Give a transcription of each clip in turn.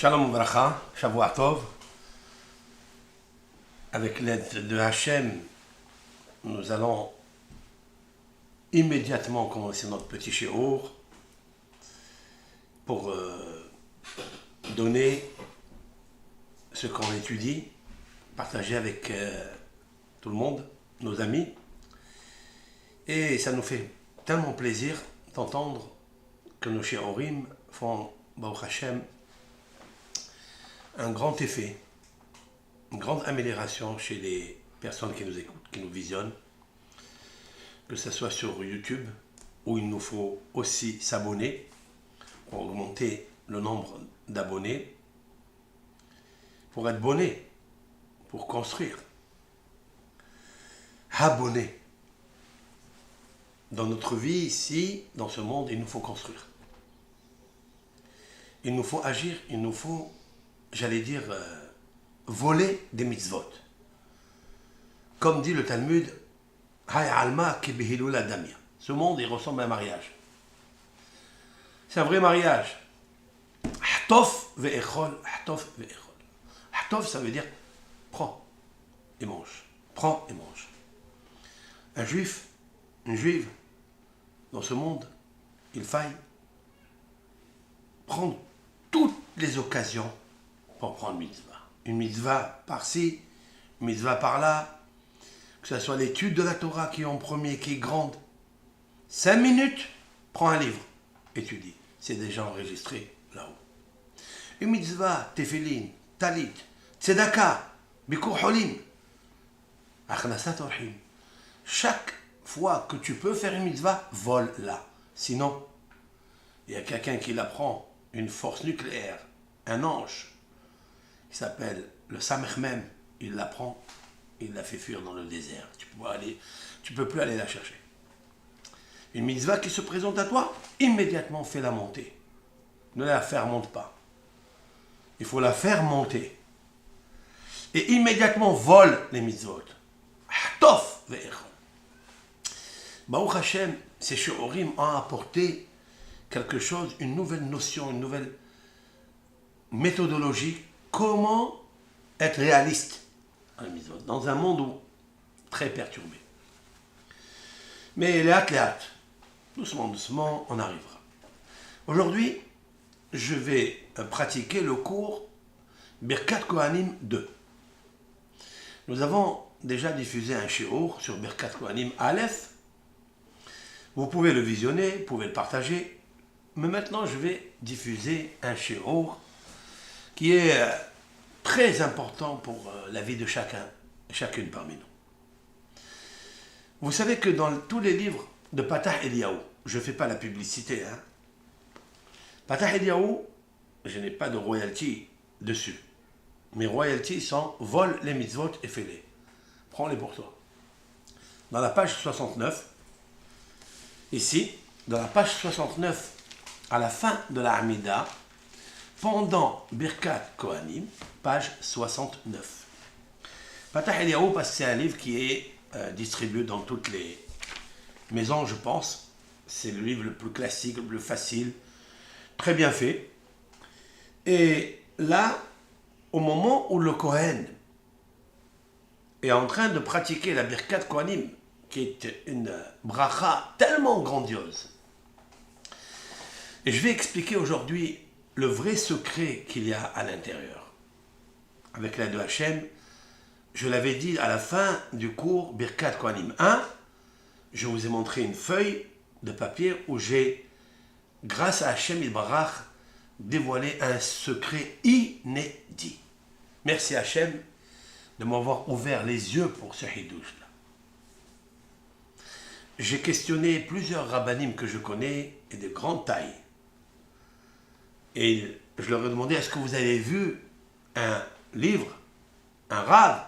Shalom Vracha, Shavua Tov. Avec l'aide de Hachem, nous allons immédiatement commencer notre petit shiur pour donner ce qu'on étudie, partager avec tout le monde, nos amis. Et ça nous fait tellement plaisir d'entendre que nos shiurim font, Baruch Hashem, un grand effet, une grande amélioration chez les personnes qui nous écoutent, qui nous visionnent, que ce soit sur YouTube, où il nous faut aussi s'abonner pour augmenter le nombre d'abonnés, pour être bonné, pour construire. Abonner. Dans notre vie ici, dans ce monde, il nous faut construire. Il nous faut agir, il nous faut, j'allais dire, voler des mitzvot. Comme dit le Talmud, Hay alma ki behilula damia. Ce monde, il ressemble à un mariage. C'est un vrai mariage. Hatof ve'echol, hatof ve'echol. Hatof, ça veut dire prends et mange. Prends et mange. Un juif, une juive, dans ce monde, il faille prendre toutes les occasions pour prendre une mitzvah. Une mitzvah par-ci, une mitzvah par-là, que ce soit l'étude de la Torah qui est en premier, qui est grande. 5 minutes, prends un livre, étudie. C'est déjà enregistré là-haut. Une mitzvah, tefillin, talit, tzedaka, bikur holim, achnasat orhim. Chaque fois que tu peux faire une mitzvah, vole-la. Sinon, il y a quelqu'un qui la prend, une force nucléaire, un ange, qui s'appelle le Samech Mem, il la prend, il la fait fuir dans le désert. Tu peux plus aller la chercher. Une mitzvah qui se présente à toi, immédiatement fais-la monter. Ne la fermente pas. Il faut la faire monter. Et immédiatement vole les mitzvot. Hatof ve'echol. Baruch Hashem, ces shiurim ont apporté quelque chose, une nouvelle notion, une nouvelle méthodologie. Comment être réaliste dans un monde très perturbé. Mais léat, doucement, doucement, on arrivera. Aujourd'hui, je vais pratiquer le cours Birkat Kohanim 2. Nous avons déjà diffusé un shiur sur Birkat Kohanim Aleph. Vous pouvez le visionner, vous pouvez le partager. Mais maintenant, je vais diffuser un shiur qui est très important pour la vie de chacun et chacune parmi nous. Vous savez que dans tous les livres de Patah Eliyahu, je ne fais pas la publicité, Patah Eliyahu, je n'ai pas de royalty dessus. Mes royalties sont vole les mitzvot et fais-les. Prends-les pour toi. Dans la page 69, ici, dans la page 69, à la fin de la Hamida, pendant Birkat Kohanim, page 69. Patah Eliyahu, parce que c'est un livre qui est distribué dans toutes les maisons, je pense. C'est le livre le plus classique, le plus facile, très bien fait. Et là, au moment où le Kohen est en train de pratiquer la Birkat Kohanim, qui est une bracha tellement grandiose, et je vais expliquer aujourd'hui le vrai secret qu'il y a à l'intérieur. Avec l'aide de Hachem, je l'avais dit à la fin du cours Birkat Kohanim 1, je vous ai montré une feuille de papier où j'ai, grâce à Hachem Yitbarach, dévoilé un secret inédit. Merci Hachem de m'avoir ouvert les yeux pour ce hidouche-là. J'ai questionné plusieurs rabbanim que je connais et de grande taille. Et je leur ai demandé, est-ce que vous avez vu un livre, un rav,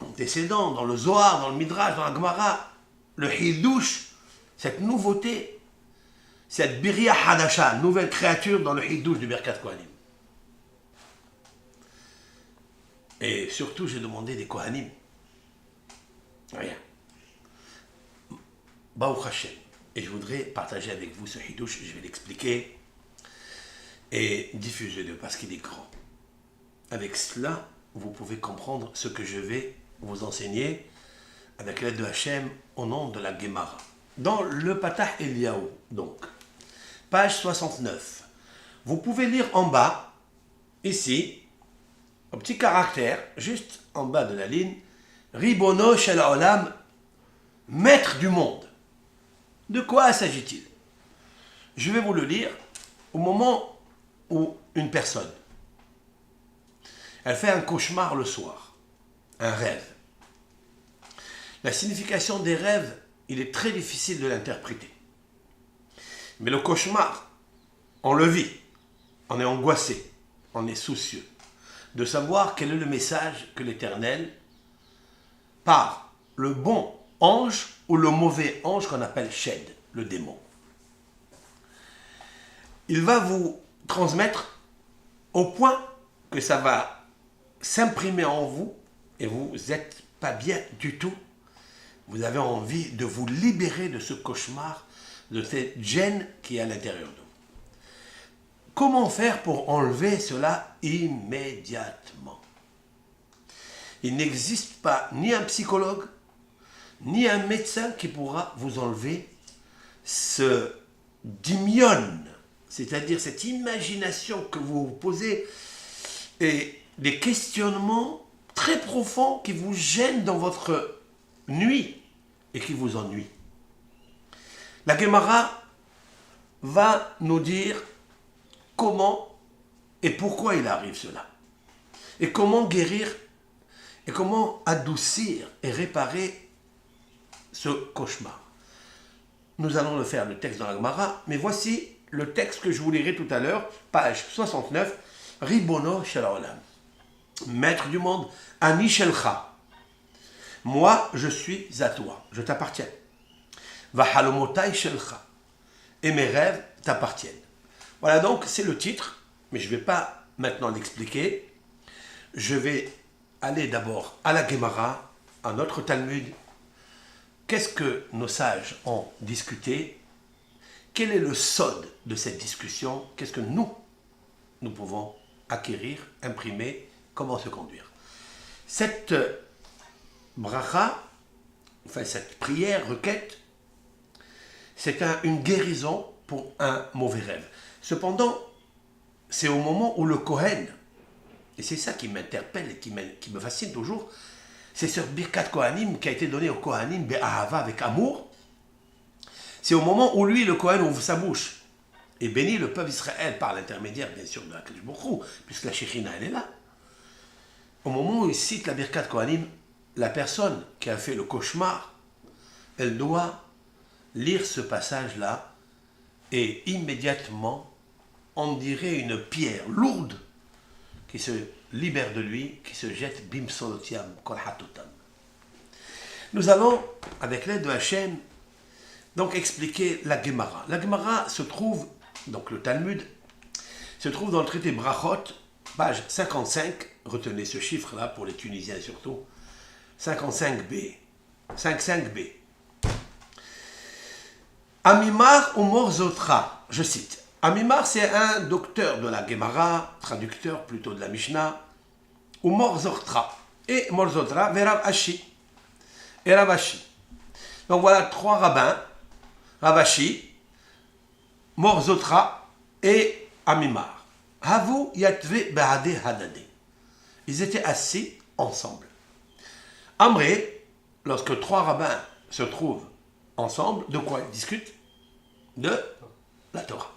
antécédent, dans le Zohar, dans le Midrash, dans la Gemara, le Hidouche, cette nouveauté, cette Birya Hadasha, nouvelle créature dans le Hidouche du Birkat Kohanim. Et surtout, j'ai demandé des Kohanim. Rien. Baruch Hashem. Et je voudrais partager avec vous ce Hidouche, je vais l'expliquer. et diffusez-le parce qu'il est grand. Avec cela, vous pouvez comprendre ce que je vais vous enseigner avec l'aide de Hachem au nom de la Gemara. Dans le Patah Eliyahu, donc, page 69, vous pouvez lire en bas, ici, au petit caractère, juste en bas de la ligne, Ribono shel haolam, maître du monde. De quoi s'agit-il? Je vais vous le lire au moment où une personne, elle fait un cauchemar le soir, un rêve. La signification des rêves, il est très difficile de l'interpréter. Mais le cauchemar, on le vit, on est angoissé, on est soucieux de savoir quel est le message que l'Éternel, par le bon ange ou le mauvais ange qu'on appelle Shed, le démon, il va vous transmettre au point que ça va s'imprimer en vous et vous n'êtes pas bien du tout. Vous avez envie de vous libérer de ce cauchemar, de cette gêne qui est à l'intérieur de vous. Comment faire pour enlever cela immédiatement? Il n'existe pas ni un psychologue, ni un médecin qui pourra vous enlever ce dimion, c'est-à-dire cette imagination que vous vous posez et des questionnements très profonds qui vous gênent dans votre nuit et qui vous ennuient. La Gemara va nous dire comment et pourquoi il arrive cela, et comment guérir, et comment adoucir et réparer ce cauchemar. Nous allons le faire, le texte dans la Gemara, mais voici le texte que je vous lirai tout à l'heure, page 69, Ribono shel haolam, maître du monde, Ani shelcha, moi je suis à toi, je t'appartiens. Vahalomotai shelcha, et mes rêves t'appartiennent. Voilà, donc c'est le titre, mais je ne vais pas maintenant l'expliquer. Je vais aller d'abord à la Gemara, à notre Talmud. Qu'est-ce que nos sages ont discuté? Quel est le sod de cette discussion? Qu'est-ce que nous pouvons acquérir, imprimer, comment se conduire? Cette bracha, enfin cette prière, requête, c'est une guérison pour un mauvais rêve. Cependant, c'est au moment où le Kohen, et c'est ça qui m'interpelle et qui me fascine toujours, c'est sur Birkat Kohanim qui a été donné au Kohanim Be'ahava, avec amour. C'est au moment où lui, le Kohen, ouvre sa bouche et bénit le peuple d'Israël par l'intermédiaire, bien sûr, de la Kadosh Baruch Hu, puisque la Shekhinah, elle est là. Au moment où il cite la Birkat Kohanim, la personne qui a fait le cauchemar, elle doit lire ce passage-là et immédiatement, on dirait une pierre lourde qui se libère de lui, qui se jette bim solotiam kol hatotam. Nous allons, avec l'aide de Hachem, donc expliquer la Gemara. La Gemara se trouve, donc le Talmud, se trouve dans le traité Brachot, page 55, retenez ce chiffre-là pour les Tunisiens surtout, 55b, 55b. Amimar ou Morzotra, je cite. Amimar, c'est un docteur de la Gemara, traducteur plutôt de la Mishnah, ou Morzotra. Et Morzotra, Rav Ashi. Et Rav Ashi. Donc voilà trois rabbins, Rav Ashi, Morzotra et Amimar. Havu yatve behade hadade. Ils étaient assis ensemble. Amré, lorsque trois rabbins se trouvent ensemble, de quoi ils discutent? De la Torah.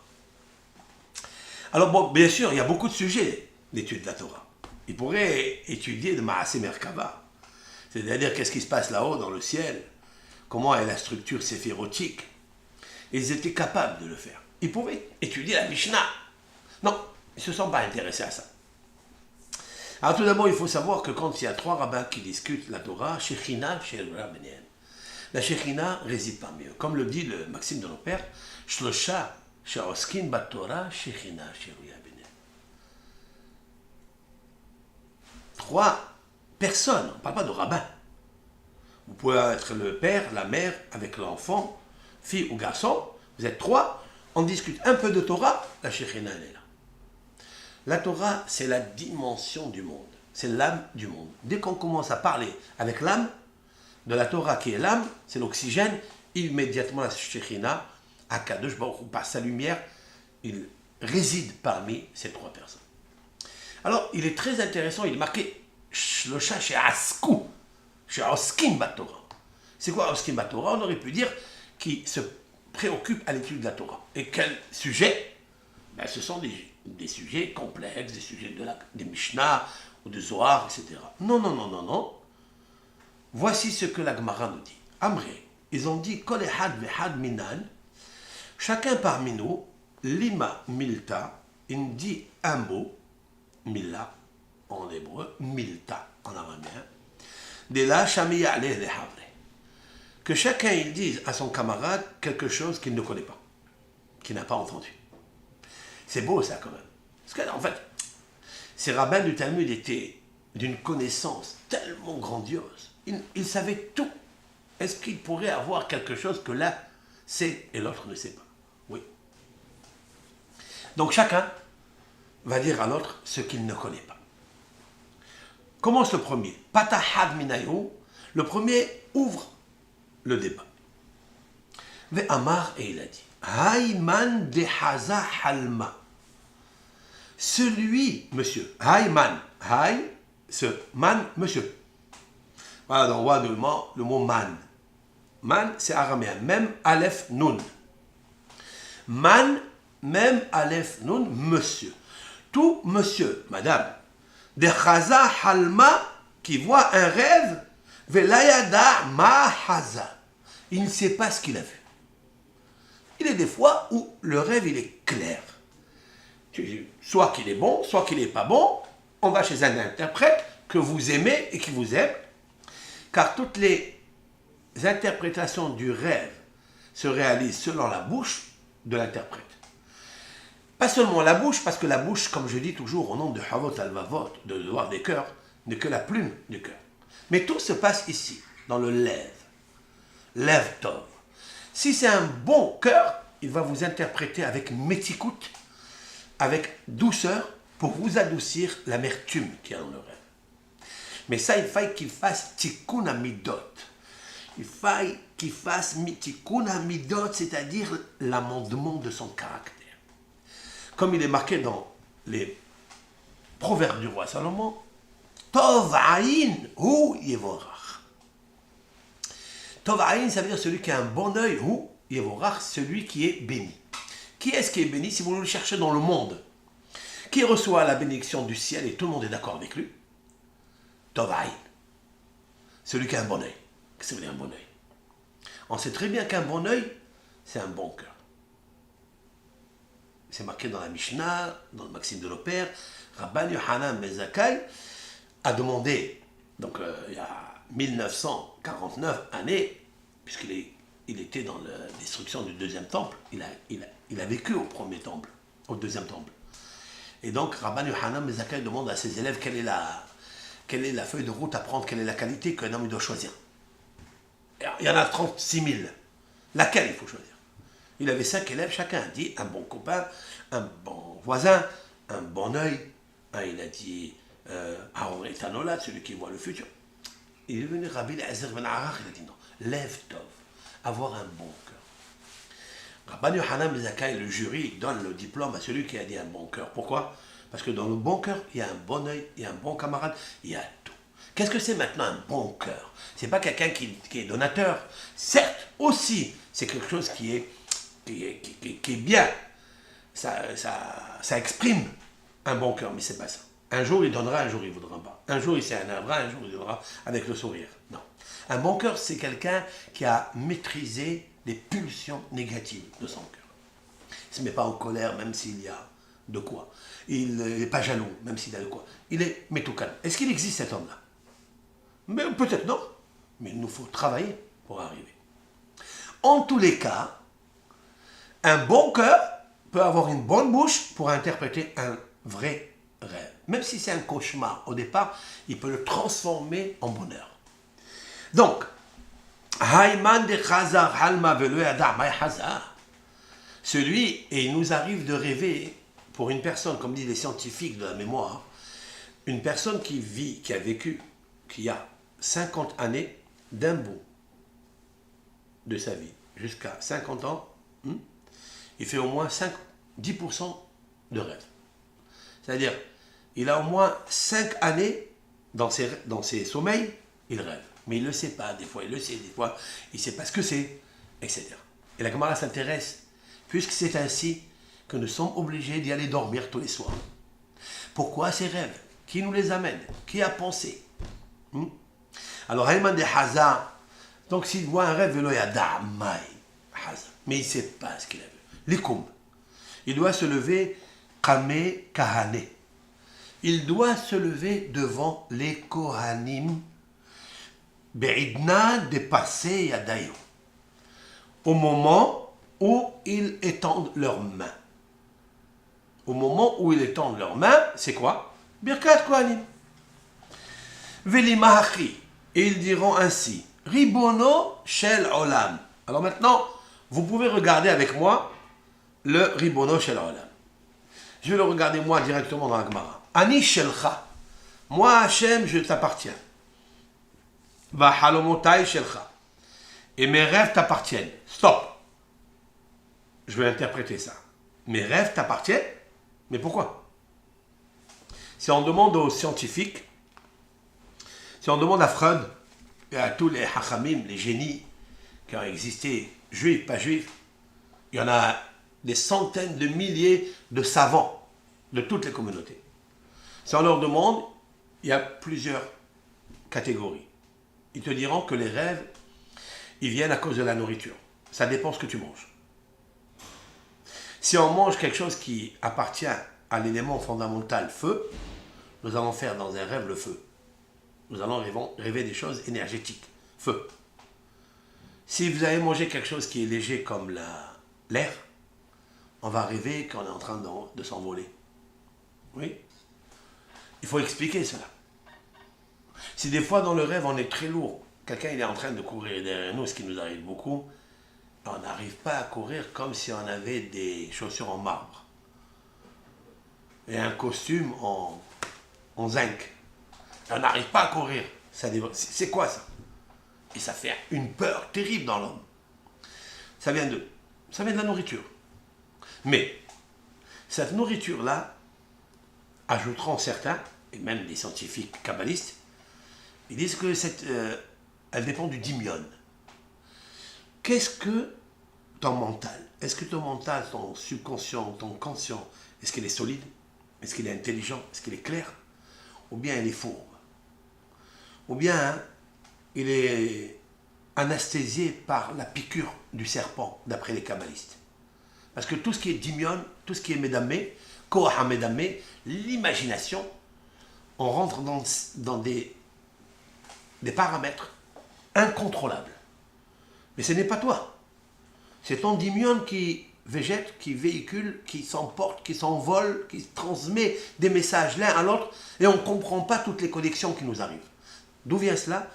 Alors bon, bien sûr, il y a beaucoup de sujets d'étude de la Torah. Ils pourraient étudier de Maaseh Merkava, c'est-à-dire qu'est-ce qui se passe là-haut dans le ciel, comment est la structure séphirotique. Ils étaient capables de le faire. Ils pouvaient étudier la Mishnah. Non, ils ne se sont pas intéressés à ça. Alors tout d'abord, il faut savoir que quand il y a trois rabbins qui discutent la Torah, Shekhinah chez Rabbeinu, la Shekhinah réside parmi eux. Comme le dit le Maxime de nos pères, Shlosha she'oskin batorah Shekhinah chez Rabbeinu. Trois personnes, on ne parle pas de rabbin. Vous pouvez être le père, la mère, avec l'enfant, fille ou garçon, vous êtes trois, on discute un peu de Torah, la Shekhinah elle est là. La Torah, c'est la dimension du monde. C'est l'âme du monde. Dès qu'on commence à parler avec l'âme, de la Torah qui est l'âme, c'est l'oxygène, immédiatement la Shekhinah, Akadosh Baruch Hu, par sa lumière, il réside parmi ces trois personnes. Alors, il est très intéressant, il est marqué le chat chez Askou, chez Oskim Batorah. C'est quoi Oskim Batorah? On aurait pu dire qui se préoccupe à l'étude de la Torah. Et quel sujet? Ben, ce sont des sujets complexes, des sujets des Mishnah ou de Zohar, etc. Non, non, non, non, non. Voici ce que la Gemara nous dit. Amré, ils ont dit Kol ehad vehad minan, chacun parmi nous, lima milta, il dit un mot, milla en hébreu, milta en araméen, de la shamiya aleh le havre. Que chacun il dise à son camarade quelque chose qu'il ne connaît pas, qu'il n'a pas entendu. C'est beau ça quand même. Parce qu'en fait, ces rabbins du Talmud étaient d'une connaissance tellement grandiose. Ils savaient tout. Est-ce qu'il pourrait avoir quelque chose que l'un sait et l'autre ne sait pas? Oui. Donc chacun va dire à l'autre ce qu'il ne connaît pas. Commence le premier. Patahad minayu. Le premier ouvre le débat. Ve Amar, et il a dit Hayman de Haza Halma. Celui, monsieur, Hayman, Hay, ce man, monsieur. Voilà, dans le mot man. Man, c'est araméen, même Aleph Nun. Man, même Aleph Nun, monsieur. Tout monsieur, madame, de Haza Halma, qui voit un rêve, Velayada ma Haza. Il ne sait pas ce qu'il a vu. Il y a des fois où le rêve, il est clair. Soit qu'il est bon, soit qu'il n'est pas bon. On va chez un interprète que vous aimez et qui vous aime. Car toutes les interprétations du rêve se réalisent selon la bouche de l'interprète. Pas seulement la bouche, parce que la bouche, comme je dis toujours au nom de Havot al-Vavot, de devoir des cœurs, n'est que la plume du cœur. Mais tout se passe ici, dans le lève. Lève tov. Si c'est un bon cœur, il va vous interpréter avec métikout, avec douceur, pour vous adoucir l'amertume qu'il y a dans le rêve. Mais ça, il faille qu'il fasse tikkun hamidot. Il faille qu'il fasse tikkun hamidot, c'est-à-dire l'amendement de son caractère. Comme il est marqué dans les proverbes du roi Salomon, Tov ayin hu yevorach. Tov ayin, ça veut dire celui qui a un bon œil, hu yevorach, celui qui est béni. Qui est-ce qui est béni si vous le cherchez dans le monde? Qui reçoit la bénédiction du ciel et tout le monde est d'accord avec lui? Tov ayin. Celui qui a un bon œil. Qu'est-ce que ça veut dire un bon œil? On sait très bien qu'un bon œil, c'est un bon cœur. C'est marqué dans la Mishnah, dans le Maxime de l'Opère. Rabban Yohanan ben Zakkai a demandé, donc il y a 1949 années, puisqu'il était dans la destruction du deuxième temple, il a vécu au premier temple, au deuxième temple. Et donc Rabban Yohanan ben Zakkai demande à ses élèves quelle est la feuille de route à prendre, quelle est la qualité qu'un homme doit choisir. Il y en a 36 000. Laquelle il faut choisir? Il avait 5 élèves, chacun a dit un bon copain, un bon voisin, un bon œil. Il a dit Aaron et Tanola, celui qui voit le futur. Il est venu Rabbi Eliezer ben Arach, il a dit non, lève tov, avoir un bon cœur. Rabban Yohanan ben Zakkai, le jury, donne le diplôme à celui qui a dit un bon cœur. Pourquoi? Parce que dans le bon cœur, il y a un bon œil, il y a un bon camarade, il y a tout. Qu'est-ce que c'est maintenant un bon cœur? C'est pas quelqu'un qui est donateur. Certes, aussi, c'est quelque chose qui est bien. Ça exprime un bon cœur, mais c'est pas ça. Un jour il donnera, un jour il ne voudra pas. Un jour il s'énervera, un jour il donnera avec le sourire. Non. Un bon cœur, c'est quelqu'un qui a maîtrisé les pulsions négatives de son cœur. Il ne se met pas en colère, même s'il y a de quoi. Il n'est pas jaloux, même s'il a de quoi. Il est métoukan. Est-ce qu'il existe cet homme-là? Mais peut-être non. Mais il nous faut travailler pour arriver. En tous les cas, un bon cœur peut avoir une bonne bouche pour interpréter un vrai rêve. Même si c'est un cauchemar au départ, il peut le transformer en bonheur. Donc, Hayman de Khazar Halma Velu Ada May Hazar. Celui, et il nous arrive de rêver pour une personne, comme disent les scientifiques de la mémoire, une personne qui a vécu, qui a 50 années d'un bout de sa vie jusqu'à 50 ans, il fait au moins 10% de rêve. C'est-à-dire, il a au moins 5 années dans ses sommeils, il rêve. Mais il ne le sait pas, des fois il le sait, des fois il ne sait pas ce que c'est, etc. Et la Gemara s'intéresse, puisque c'est ainsi que nous sommes obligés d'y aller dormir tous les soirs. Pourquoi ces rêves? Qui nous les amène? Qui a pensé? Alors, Hayman de Haza, donc s'il voit un rêve, mais il ne sait pas ce qu'il a vu. Likoum. Il doit se lever, Kame Kahane. Il doit se lever devant les Kohanim, Be'idna dépasser Yadayo, au moment où ils étendent leurs mains. Au moment où ils étendent leurs mains, c'est quoi? Birkat Kohanim. Velimahachi. Et ils diront ainsi, Ribono Shel Olam. Alors maintenant, vous pouvez regarder avec moi le Ribono Shel Olam. Je vais le regarder moi directement dans la Gemara. Ani Shelcha. Moi, Hachem, je t'appartiens. Va halomotai Shelcha. Et mes rêves t'appartiennent. Stop. Je vais interpréter ça. Mes rêves t'appartiennent? Mais pourquoi? Si on demande aux scientifiques, si on demande à Freud et à tous les hachamim, les génies qui ont existé, juifs, pas juifs, il y en a des centaines de milliers de savants de toutes les communautés. Si on leur demande, il y a plusieurs catégories. Ils te diront que les rêves, ils viennent à cause de la nourriture. Ça dépend ce que tu manges. Si on mange quelque chose qui appartient à l'élément fondamental feu, nous allons faire dans un rêve le feu. Nous allons rêver des choses énergétiques. Feu. Si vous avez mangé quelque chose qui est léger comme l'air, on va rêver qu'on est en train de s'envoler. Oui. Il faut expliquer cela. Si des fois dans le rêve on est très lourd, quelqu'un il est en train de courir derrière nous, ce qui nous arrive beaucoup, on n'arrive pas à courir comme si on avait des chaussures en marbre et un costume en zinc. On n'arrive pas à courir. C'est quoi ça? Et ça fait une peur terrible dans l'homme. Ça vient de la nourriture. Mais cette nourriture-là, ajouteront certains, et même des scientifiques kabbalistes, ils disent que elle dépend du dimion. Qu'est-ce que ton mental? Est-ce que ton mental, ton subconscient, ton conscient, est-ce qu'il est solide? Est-ce qu'il est intelligent? Est-ce qu'il est clair? Ou bien il est fourbe? Ou bien il est anesthésié par la piqûre du serpent, d'après les kabbalistes. Parce que tout ce qui est dimion, tout ce qui est médamé, koha médamé, l'imagination, on rentre dans des paramètres incontrôlables. Mais ce n'est pas toi. C'est ton dimion qui végète, qui véhicule, qui s'emporte, qui s'envole, qui transmet des messages l'un à l'autre, et on ne comprend pas toutes les connexions qui nous arrivent. D'où vient cela?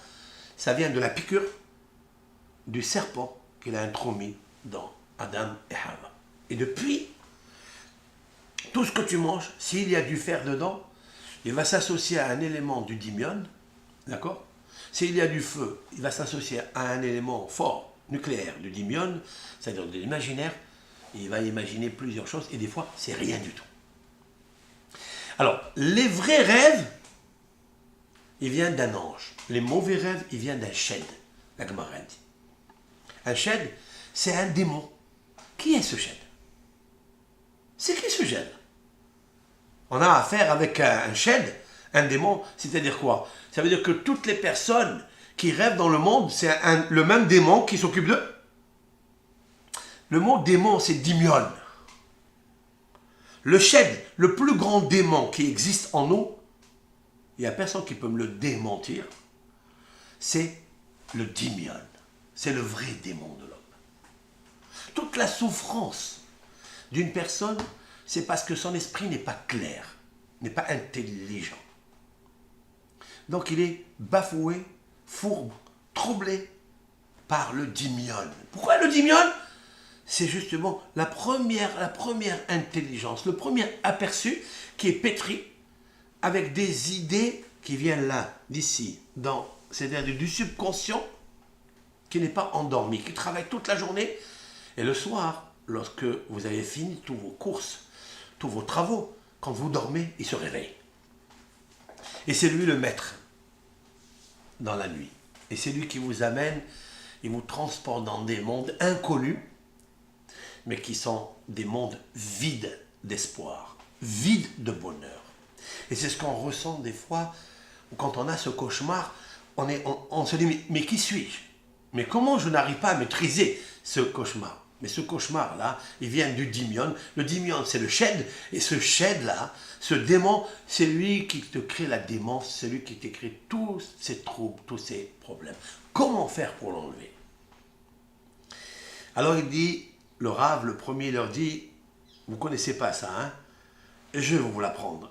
Ça vient de la piqûre du serpent qu'il a intromis dans Adam et Hava. Et depuis, tout ce que tu manges, s'il y a du fer dedans, il va s'associer à un élément du dimion, d'accord? S'il y a du feu, il va s'associer à un élément fort nucléaire du dimion, c'est-à-dire de l'imaginaire, il va imaginer plusieurs choses, et des fois, c'est rien du tout. Alors, les vrais rêves, ils viennent d'un ange. Les mauvais rêves, ils viennent d'un shed, la Gemara dit. Un shed, c'est un démon. Qui est ce shed? C'est qui ce shed? On a affaire avec un shed, un démon, c'est-à-dire quoi? Ça veut dire que toutes les personnes qui rêvent dans le monde, c'est le même démon qui s'occupe d'eux. Le mot démon, c'est dimion. Le shed, le plus grand démon qui existe en nous, il n'y a personne qui peut me le démentir, c'est le dimion. C'est le vrai démon de l'homme. Toute la souffrance d'une personne, c'est parce que son esprit n'est pas clair, n'est pas intelligent. Donc il est bafoué, fourbe, troublé par le dimion. Pourquoi le dimion? c'est justement la première intelligence, le premier aperçu qui est pétri avec des idées qui viennent là, d'ici, c'est-à-dire du subconscient, qui n'est pas endormi, qui travaille toute la journée. Et le soir, lorsque vous avez fini tous vos courses, tous vos travaux, quand vous dormez, il se réveille. Et c'est lui le maître dans la nuit. Et c'est lui qui vous amène, il vous transporte dans des mondes inconnus, mais qui sont des mondes vides d'espoir, vides de bonheur. Et c'est ce qu'on ressent des fois, quand on a ce cauchemar, on se dit, mais qui suis-je? Mais comment je n'arrive pas à maîtriser ce cauchemar? Mais ce cauchemar-là, il vient du Dimion. Le Dimion, c'est le Shed. Et ce Shed-là, ce démon, c'est lui qui te crée la démence, c'est lui qui te crée tous ces troubles, tous ces problèmes. Comment faire pour l'enlever? Alors il dit, le Rav, le premier, leur dit, vous ne connaissez pas ça, hein? Je vais vous l'apprendre.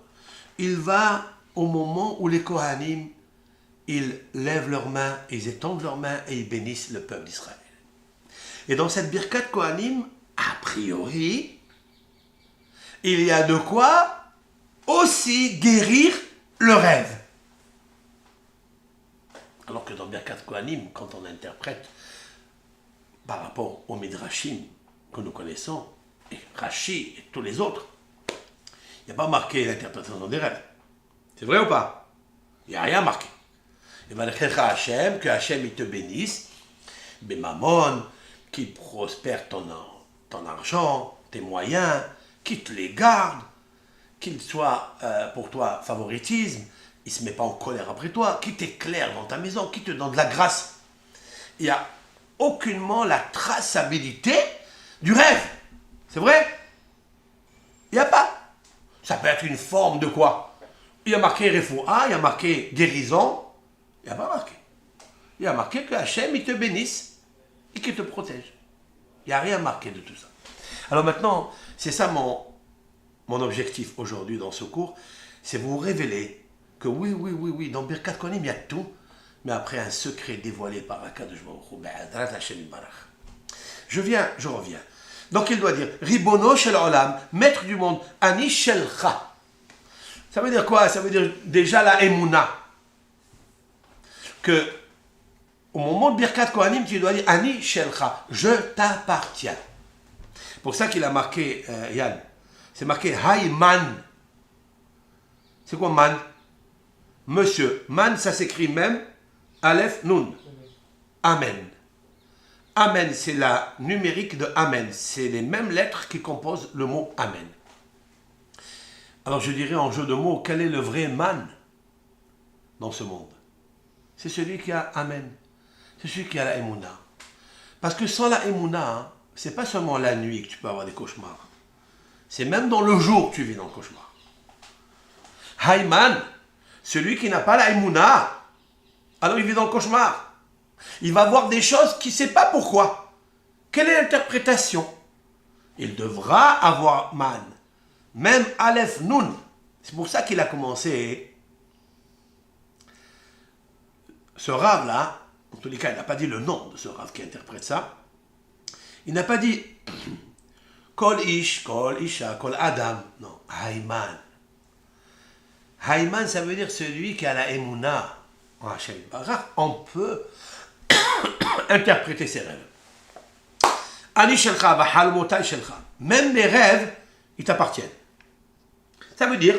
Il va au moment où les Kohanim, ils lèvent leurs mains, ils étendent leurs mains et ils bénissent le peuple d'Israël. Et dans cette Birkat Kohanim, a priori, il y a de quoi aussi guérir le rêve. Alors que dans Birkat Kohanim, quand on interprète par rapport aux Midrashim que nous connaissons, et Rashi et tous les autres, il n'y a pas marqué l'interprétation des rêves. C'est vrai ou pas? Il n'y a rien marqué. Et bien, que Hachem il te bénisse, Bemamon, qu'il prospère ton argent, tes moyens, qu'il te les garde, qu'il soit pour toi favoritisme, il ne se met pas en colère après toi, qu'il t'éclaire dans ta maison, qu'il te donne de la grâce. Il n'y a aucunement la traçabilité du rêve. C'est vrai? Il n'y a pas. Ça peut être une forme de quoi? Il y a marqué Refoua, il y a marqué guérison. Il n'y a pas marqué. Il y a marqué que Hachem, il te bénisse et qu'il te protège. Il n'y a rien marqué de tout ça. Alors maintenant, c'est ça mon objectif aujourd'hui dans ce cours, c'est vous révéler que oui, dans Birkat Kohanim, il y a tout, mais après un secret dévoilé par Akadosh Baruch Hu. Je reviens. Donc il doit dire, Ribono shel olam, maître du monde, Ani shelcha. Ça veut dire quoi? Ça veut dire déjà la Emouna. Que au moment de Birkat Kohanim, tu dois dire Ani Shelcha, je t'appartiens. Pour ça qu'il a marqué Yann. C'est marqué Hay Man. C'est quoi Man? Monsieur. Man, ça s'écrit même Aleph Nun. Amen. Amen, c'est la numérique de Amen. C'est les mêmes lettres qui composent le mot Amen. Alors je dirais en jeu de mots, quel est le vrai Man dans ce monde? C'est celui qui a Amen. C'est celui qui a la Emouna. Parce que sans la Emouna, hein, c'est pas seulement la nuit que tu peux avoir des cauchemars. C'est même dans le jour que tu vis dans le cauchemar. Hayman, celui qui n'a pas la Emouna, alors il vit dans le cauchemar. Il va voir des choses qu'il ne sait pas pourquoi. Quelle est l'interprétation? Il devra avoir Man. Même Aleph Nun. C'est pour ça qu'il a commencé. Ce Rav là, en tous les cas, il n'a pas dit le nom de ce Rav qui interprète ça. Il n'a pas dit Kol Ish, Kol Isha, Kol Adam. Non, Hayman. Hayman, ça veut dire celui qui a la Emouna. On peut interpréter ses rêves. Ani Shelcha, Bahal Motai Shelcha. Même les rêves, ils t'appartiennent. Ça veut dire,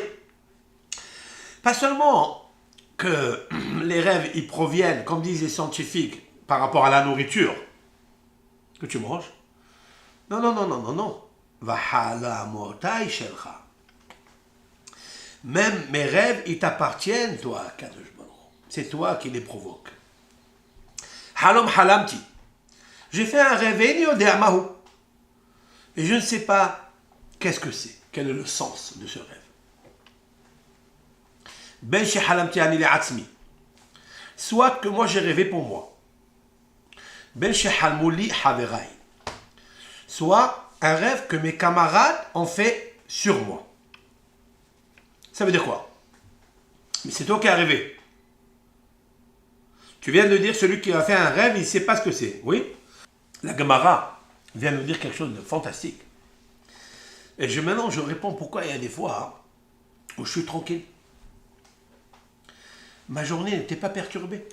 pas seulement que les rêves, ils proviennent, comme disent les scientifiques, par rapport à la nourriture que tu manges. Non. Vahalamotai shelcha. Même mes rêves, ils t'appartiennent, toi, Kadosh Baruch. C'est toi qui les provoques. Halom halamti. J'ai fait un rêve, et je ne sais pas qu'est-ce que c'est, quel est le sens de ce rêve. Ben halamti ani le'atzmi. Soit que moi j'ai rêvé pour moi. Ben halmuli haverai. Soit un rêve que mes camarades ont fait sur moi. Ça veut dire quoi? Mais c'est toi qui as rêvé. Tu viens de dire celui qui a fait un rêve, il ne sait pas ce que c'est. Oui? La Gemara, vient nous dire quelque chose de fantastique. Et maintenant, je réponds pourquoi il y a des fois où je suis tranquille. Ma journée n'était pas perturbée.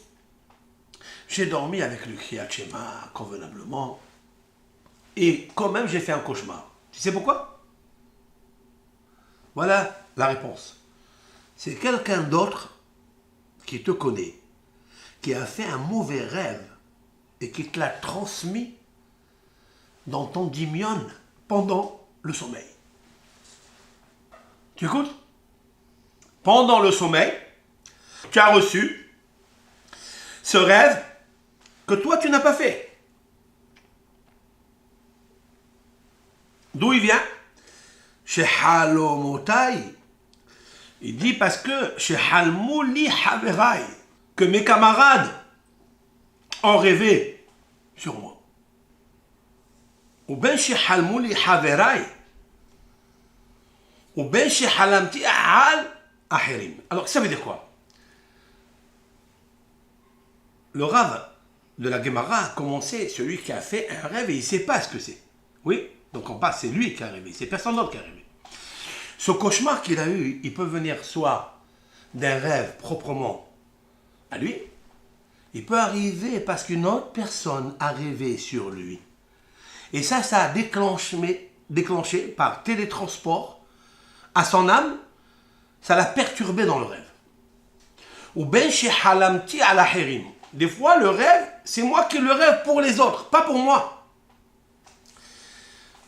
J'ai dormi avec le Kriyat Shema convenablement. Et quand même, j'ai fait un cauchemar. Tu sais pourquoi? Voilà la réponse. C'est quelqu'un d'autre qui te connaît, qui a fait un mauvais rêve et qui te l'a transmis dans ton dimion pendant le sommeil. Tu écoutes? Pendant le sommeil, tu as reçu ce rêve que toi tu n'as pas fait. D'où il vient? Chez Halomotai. Il dit parce que chez Halmouli Haverai, que mes camarades ont rêvé sur moi. Ou bien chez Halmouli Haverai. Ou bien chez Halamti Ahal Ahirim. Alors ça veut dire quoi? Le Rav de la Gemara a commencé, celui qui a fait un rêve et il ne sait pas ce que c'est. Oui, donc on passe, c'est lui qui a rêvé, c'est personne d'autre qui a rêvé. Ce cauchemar qu'il a eu, il peut venir soit d'un rêve proprement à lui, il peut arriver parce qu'une autre personne a rêvé sur lui. Et ça a déclenché par télétransport à son âme, ça l'a perturbé dans le rêve. Ou ben chez halamti ala hirim. Des fois, le rêve, c'est moi qui le rêve pour les autres, pas pour moi.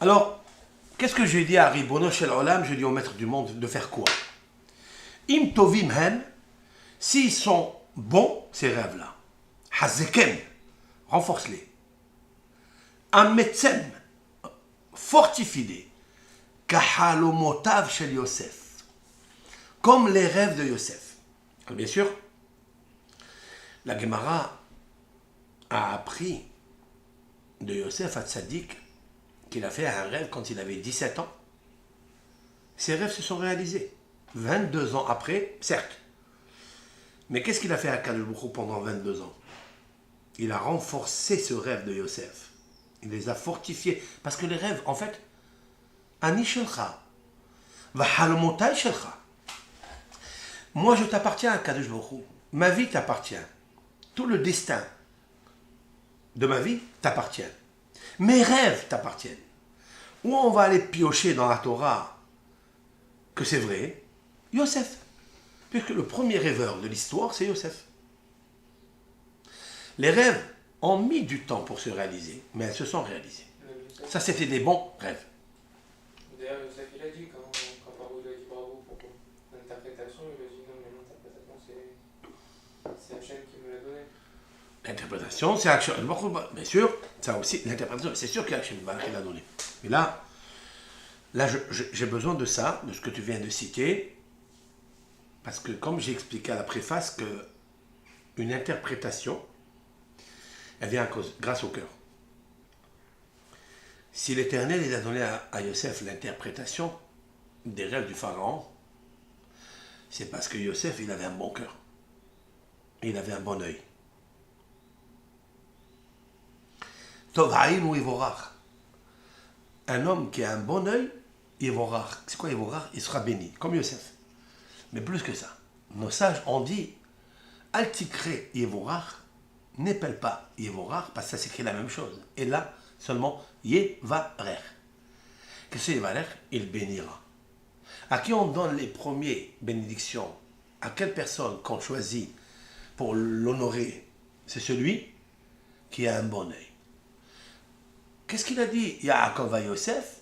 Alors, qu'est-ce que j'ai dit à Ribono Shel Olam? Je dis au maître du monde de faire quoi? Im tovim hen, s'ils sont bons, ces rêves-là, hazekem, renforce-les. Ametzem, fortifie-les. Kahalomotav shel Yosef, comme les rêves de Yosef. Alors, bien sûr, la Gemara a appris de Yosef Hatzadik qu'il a fait un rêve quand il avait 17 ans. Ces rêves se sont réalisés. 22 ans après, certes. Mais qu'est-ce qu'il a fait à Kadosh Baruch Hu pendant 22 ans? Il a renforcé ce rêve de Yosef. Il les a fortifiés. Parce que les rêves, en fait, Ani shelcha, v'halomotai shelcha. Moi, je t'appartiens à Kadosh Baruch Hu. Ma vie t'appartient. Tout le destin de ma vie t'appartient. Mes rêves t'appartiennent. Où on va aller piocher dans la Torah que c'est vrai? Yosef. Puisque le premier rêveur de l'histoire, c'est Yosef. Les rêves ont mis du temps pour se réaliser, mais elles se sont réalisées. Ça, c'était des bons rêves. D'ailleurs, Yosef, il a dit, quand Paro lui a dit bravo pour l'interprétation, il a dit non, mais l'interprétation, c'est Hachem qui me l'a donné. L'interprétation, c'est Hachem. Bien sûr, ça aussi, l'interprétation, c'est sûr qu'Hachem qui l'a donné. Mais là j'ai besoin de ça, de ce que tu viens de citer, parce que comme j'ai expliqué à la préface que une interprétation, elle vient grâce au cœur. Si l'Éternel il a donné à Yosef l'interprétation des rêves du Pharaon, c'est parce que Yosef il avait un bon cœur. Il avait un bon œil. Tov ha'in ou ivorach. Un homme qui a un bon œil, ivorach. C'est quoi ivorach? Il sera béni, comme Yosef. Mais plus que ça. Nos sages ont dit, al tikre ivorach, n'épelle pas ivorach, parce que ça s'écrit la même chose. Et là, seulement yevarer. Qu'est-ce que c'est yevarer? Il bénira. À qui on donne les premières bénédictions? À quelle personne qu'on choisit pour l'honorer? C'est celui qui a un bon œil. Qu'est-ce qu'il a dit? Yaakov à Yosef,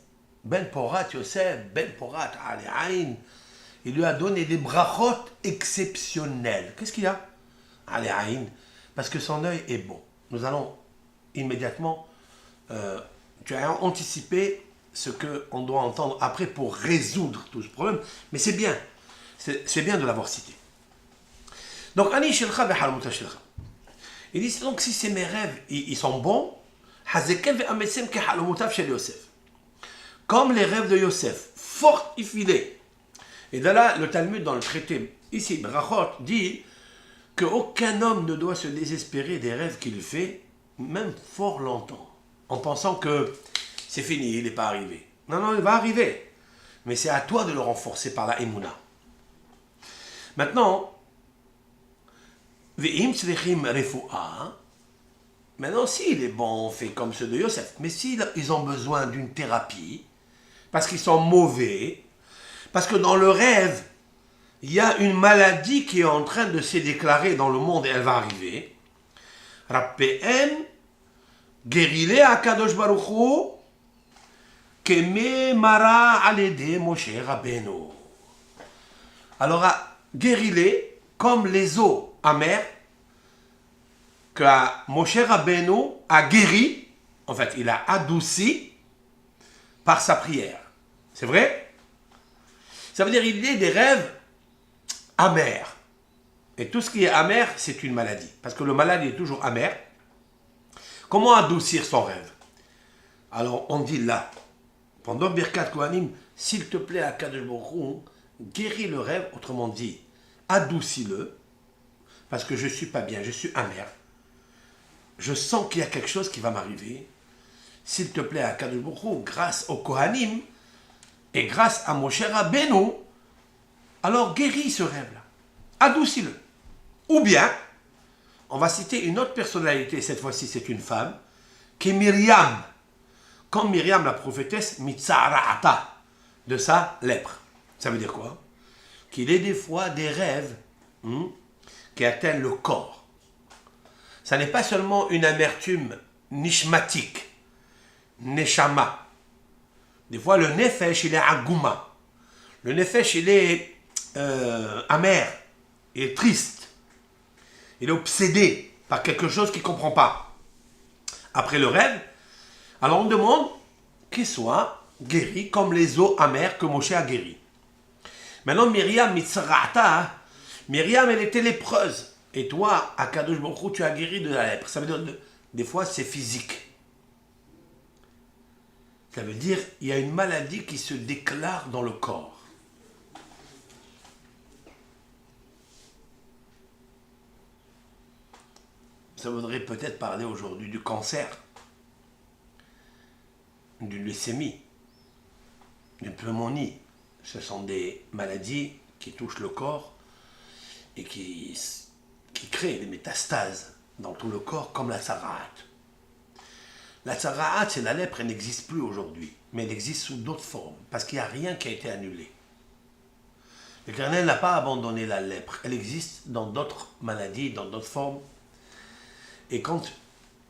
Ben Porat Yosef, Ben Porat Ali Aïn. Il lui a donné des brachot exceptionnels. Qu'est-ce qu'il a? Ali Aïn. Parce que son œil est bon. Nous allons immédiatement, tu as anticipé ce qu'on doit entendre après pour résoudre tout ce problème. Mais c'est bien. C'est bien de l'avoir cité. Donc, Ani Shelcha Behalmuta Shelcha. Il dit donc si c'est mes rêves, ils sont bons, comme les rêves de Yosef, fortifie-les. Et de là, le Talmud dans le traité, ici, Brachot, dit qu'aucun homme ne doit se désespérer des rêves qu'il fait, même fort longtemps, en pensant que c'est fini, il n'est pas arrivé. Non, non, il va arriver. Mais c'est à toi de le renforcer par la Emouna. Maintenant, maintenant, s'il est bon, on fait comme ceux de Yosef. Mais s'ils ont besoin d'une thérapie, parce qu'ils sont mauvais, parce que dans le rêve, il y a une maladie qui est en train de se déclarer dans le monde et elle va arriver. Rappeen, guéris-les à Kadosh Baruch Hu, Keme Mara Alede Moshe Rabbeinu. Alors, guéris-les comme les eaux amères que Moshe Rabbeinu a guéri, en fait, il a adouci par sa prière. C'est vrai? Ça veut dire qu'il y a des rêves amers. Et tout ce qui est amer, c'est une maladie. Parce que le malade est toujours amer. Comment adoucir son rêve? Alors, on dit là, pendant Birkat Kohanim, s'il te plaît, à Kadosh Baruch Hu, guéris le rêve, autrement dit, adoucis-le, parce que je ne suis pas bien, je suis amer. Je sens qu'il y a quelque chose qui va m'arriver. S'il te plaît, à Kadosh Baruch Hu, grâce au Kohanim, et grâce à Moshe Rabbeinu, alors guéris ce rêve-là. Adoucis-le. Ou bien, on va citer une autre personnalité, cette fois-ci c'est une femme, qui est Myriam. Comme Myriam, la prophétesse, Mitzara'ata, de sa lèpre. Ça veut dire quoi? Qu'il ait des fois des rêves qui atteignent le corps. Ça n'est pas seulement une amertume nishmatique, neshama. Des fois, le nefesh, il est agouma. Le nefesh, il est amer, il est triste. Il est obsédé par quelque chose qu'il ne comprend pas. Après le rêve, alors on demande qu'il soit guéri comme les eaux amères que Moshe a guéri. Maintenant, Myriam, Mitzra'ata, Myriam, elle était lépreuse. Et toi, à Kadosh Baruch Hu, tu as guéri de la lèpre. Ça veut dire, des fois, c'est physique. Ça veut dire, il y a une maladie qui se déclare dans le corps. Ça voudrait peut-être parler aujourd'hui du cancer, d'une leucémie, d'une pneumonie. Ce sont des maladies qui touchent le corps et qui créent des métastases dans tout le corps, comme la tsara'at. La tsara'at, c'est la lèpre, elle n'existe plus aujourd'hui, mais elle existe sous d'autres formes, parce qu'il n'y a rien qui a été annulé. L'Éternel n'a pas abandonné la lèpre, elle existe dans d'autres maladies, dans d'autres formes. Et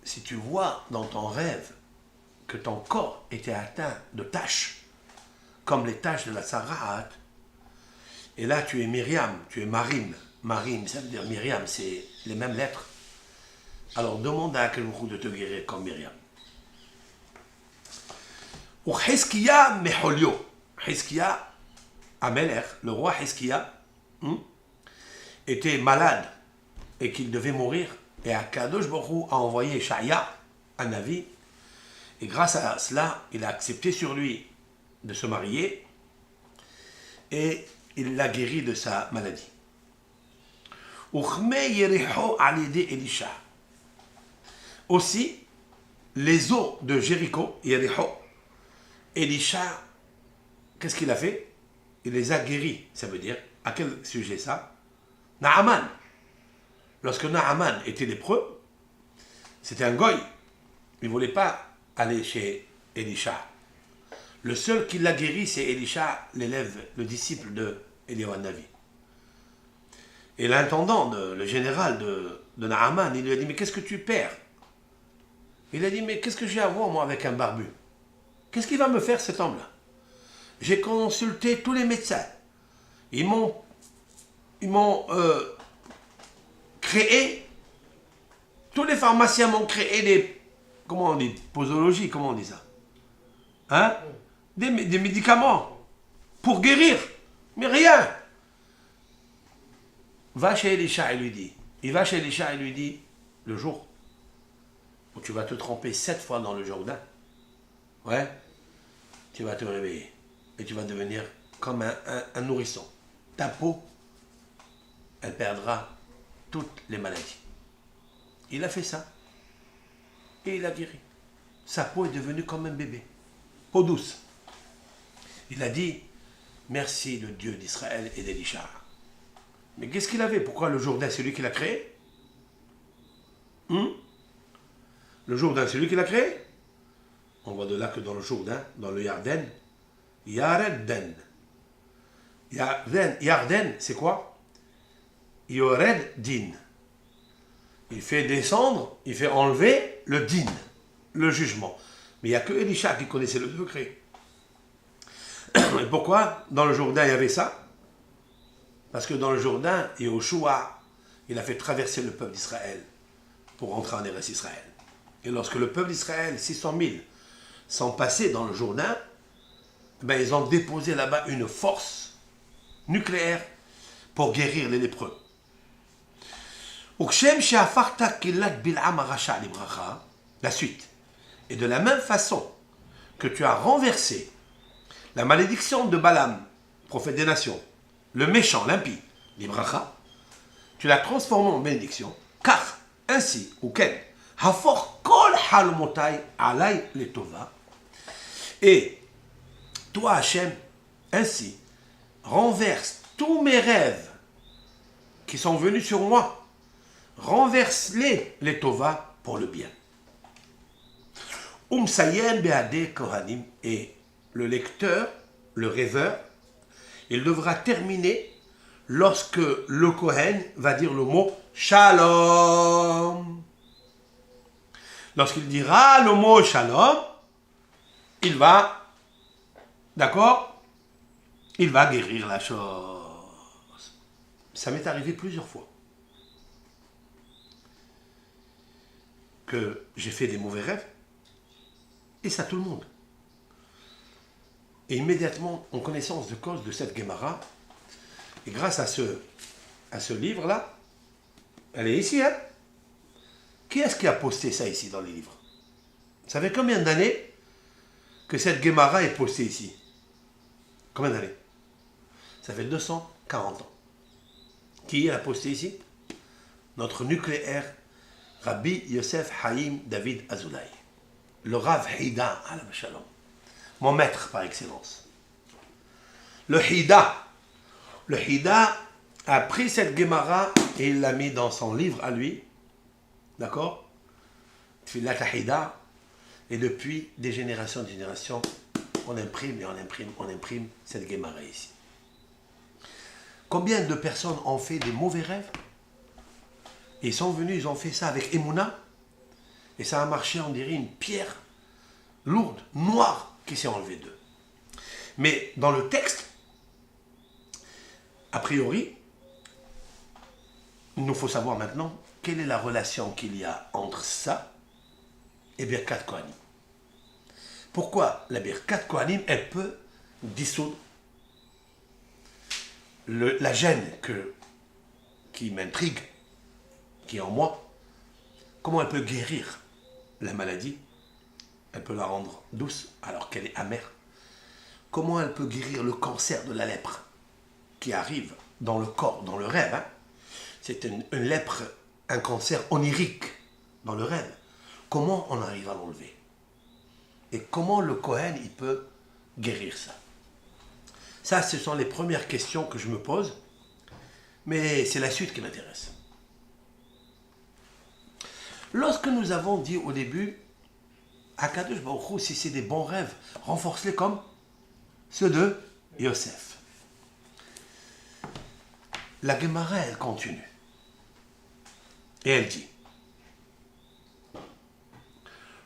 si tu vois dans ton rêve que ton corps était atteint de taches, comme les taches de la tsara'at, et là tu es Myriam, tu es Marim. Marim, ça veut dire Myriam, c'est les mêmes lettres. Alors demande à Akelmouchou de te guérir comme Myriam. Ou Hizkiya Meholio. Hizkiya Amelech, le roi Hizkiya, était malade et qu'il devait mourir. Et Akadosh Baruch Hu a envoyé Shaya, un Navi, et grâce à cela, il a accepté sur lui de se marier et il l'a guéri de sa maladie. Aussi, les eaux de Jéricho, Yericho, Elisha, qu'est-ce qu'il a fait? Il les a guéris. Ça veut dire, à quel sujet ça? Naaman. Lorsque Naaman était lépreux, c'était un goy. Il ne voulait pas aller chez Elisha. Le seul qui l'a guéri, c'est Elisha, l'élève, le disciple de Eliyahu Navi. Et l'intendant, le général de Naaman, il lui a dit, mais qu'est-ce que tu perds? Il a dit, mais qu'est-ce que j'ai à voir, moi, avec un barbu? Qu'est-ce qu'il va me faire, cet homme-là? J'ai consulté tous les médecins. Ils m'ont créé, tous les pharmaciens m'ont créé des, comment on dit, posologie, comment on dit ça? Hein? Des médicaments pour guérir, mais rien. Va chez Elisha et lui dit, il va chez Elisha et lui dit, le jour où tu vas te tremper 7 fois dans le Jourdain, ouais, tu vas te réveiller et tu vas devenir comme un nourrisson. Ta peau, elle perdra toutes les maladies. Il a fait ça et il a guéri. Sa peau est devenue comme un bébé. peau douce. Il a dit, merci le Dieu d'Israël et d'Elisha. Mais qu'est-ce qu'il avait? Pourquoi le Jourdain, c'est lui qui l'a créé? Le Jourdain, c'est lui qui l'a créé? On voit de là que dans le Jourdain, dans le Yarden, Yaredden. Yarden, c'est quoi? Yored din. Il fait descendre, il fait enlever le din, le jugement. Mais il n'y a que Elisha qui connaissait le degré. Et pourquoi dans le Jourdain il y avait ça? Parce que dans le Jourdain, Yahushua, il a fait traverser le peuple d'Israël pour rentrer en Eretz Israël. Et lorsque le peuple d'Israël, 600 000, sont passés dans le Jourdain, ben ils ont déposé là-bas une force nucléaire pour guérir les lépreux. La suite. Et de la même façon que tu as renversé la malédiction de Balaam, prophète des nations, le méchant, l'impie, l'Ibracha, tu l'as transformé en bénédiction, car ainsi, ou quel, hafor kol halomotai alay letova, et toi, Hachem, ainsi, renverse tous mes rêves qui sont venus sur moi, renverse-les, les tova, pour le bien. Umsayem beade kohanim, et le lecteur, le rêveur, il devra terminer lorsque le Kohen va dire le mot Shalom. Lorsqu'il dira le mot Shalom, il va, d'accord, il va guérir la chose. Ça m'est arrivé plusieurs fois que j'ai fait des mauvais rêves, et ça tout le monde. Et immédiatement, en connaissance de cause de cette Gemara, et grâce à ce livre-là, elle est ici, hein? Qui est-ce qui a posté ça ici dans les livres? Ça fait combien d'années que cette Gemara est postée ici? Combien d'années? Ça fait 240 ans. Qui l'a posté ici? Notre nucléaire, Rabbi Yosef Haïm David Azoulay. Le Rav Hida, alam shalom. Mon maître par excellence. Le Hida a pris cette Gemara et il l'a mis dans son livre à lui. D'accord? Tfilat Hida. Et depuis des générations de générations, on imprime et on imprime cette Gemara ici. Combien de personnes ont fait des mauvais rêves? Et ils sont venus, ils ont fait ça avec Emouna. Et ça a marché, on dirait une pierre lourde, noire, qui s'est enlevée d'eux. Mais dans le texte, a priori, il nous faut savoir maintenant quelle est la relation qu'il y a entre ça et Birkat Kohanim. Pourquoi la Birkat Kohanim, elle peut dissoudre la gêne qui m'intrigue, qui est en moi. Comment elle peut guérir la maladie? Elle peut la rendre douce alors qu'elle est amère. Comment elle peut guérir le cancer de la lèpre qui arrive dans le corps, dans le rêve, hein? C'est une lèpre, un cancer onirique dans le rêve. Comment on arrive à l'enlever? Et comment le Kohen, il peut guérir ça? Ça, ce sont les premières questions que je me pose, mais c'est la suite qui m'intéresse. Lorsque nous avons dit au début, Akadosh Baruch Hu, si c'est des bons rêves, renforce-les comme ceux de Yosef. La Gemara, elle continue. Et elle dit,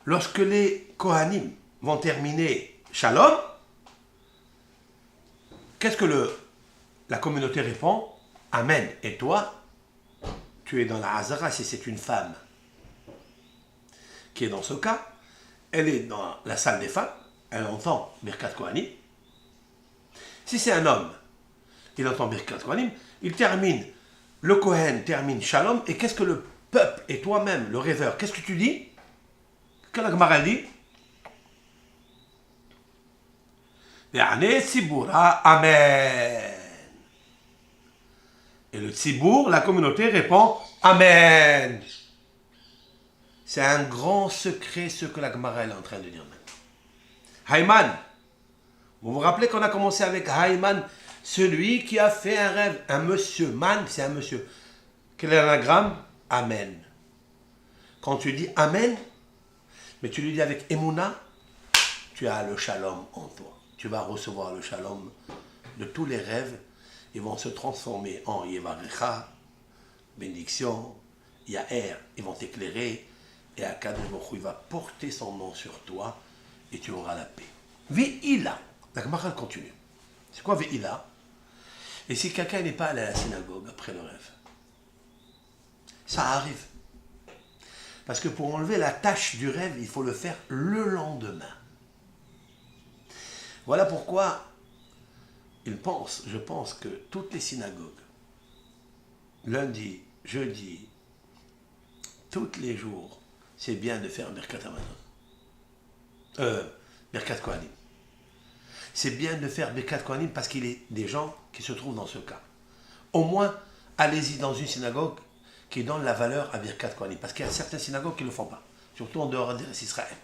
lorsque les Kohanim vont terminer Shalom, qu'est-ce que la communauté répond? Amen. Et toi, tu es dans la Hazara si c'est une femme qui est dans ce cas, elle est dans la salle des femmes, elle entend Birkat Kohanim. Si c'est un homme, il entend Birkat Kohanim, il termine, le Kohen termine Shalom, et qu'est-ce que le peuple et toi-même, le rêveur, qu'est-ce que tu dis? Que la Gemara dit? Amen. Et le Tzibour, la communauté, répond Amen. C'est un grand secret ce que la Gemara est en train de dire maintenant. Hayman. Vous vous rappelez qu'on a commencé avec Hayman, celui qui a fait un rêve. Un monsieur. Man, c'est un monsieur. Quel est l'anagramme? Amen. Quand tu dis Amen, mais tu lui dis avec Emouna, tu as le shalom en toi. Tu vas recevoir le shalom de tous les rêves. Ils vont se transformer en Yevarecha, bénédiction, Yaher, ils vont t'éclairer. Et Akadosh Baruch Hu, il va porter son nom sur toi et tu auras la paix. Ve'ila. La Gemara continue. C'est quoi Ve'ila? Et si quelqu'un n'est pas allé à la synagogue après le rêve? Ça arrive. Parce que pour enlever la tâche du rêve, il faut le faire le lendemain. Voilà pourquoi je pense que toutes les synagogues, lundi, jeudi, tous les jours, c'est bien de faire Birkat Hamazon. Birkat Kohanim. C'est bien de faire Birkat Kohanim parce qu'il y a des gens qui se trouvent dans ce cas. Au moins, allez-y dans une synagogue qui donne la valeur à Birkat Kohanim. Parce qu'il y a certaines synagogues qui ne le font pas. Surtout en dehors d'Israël.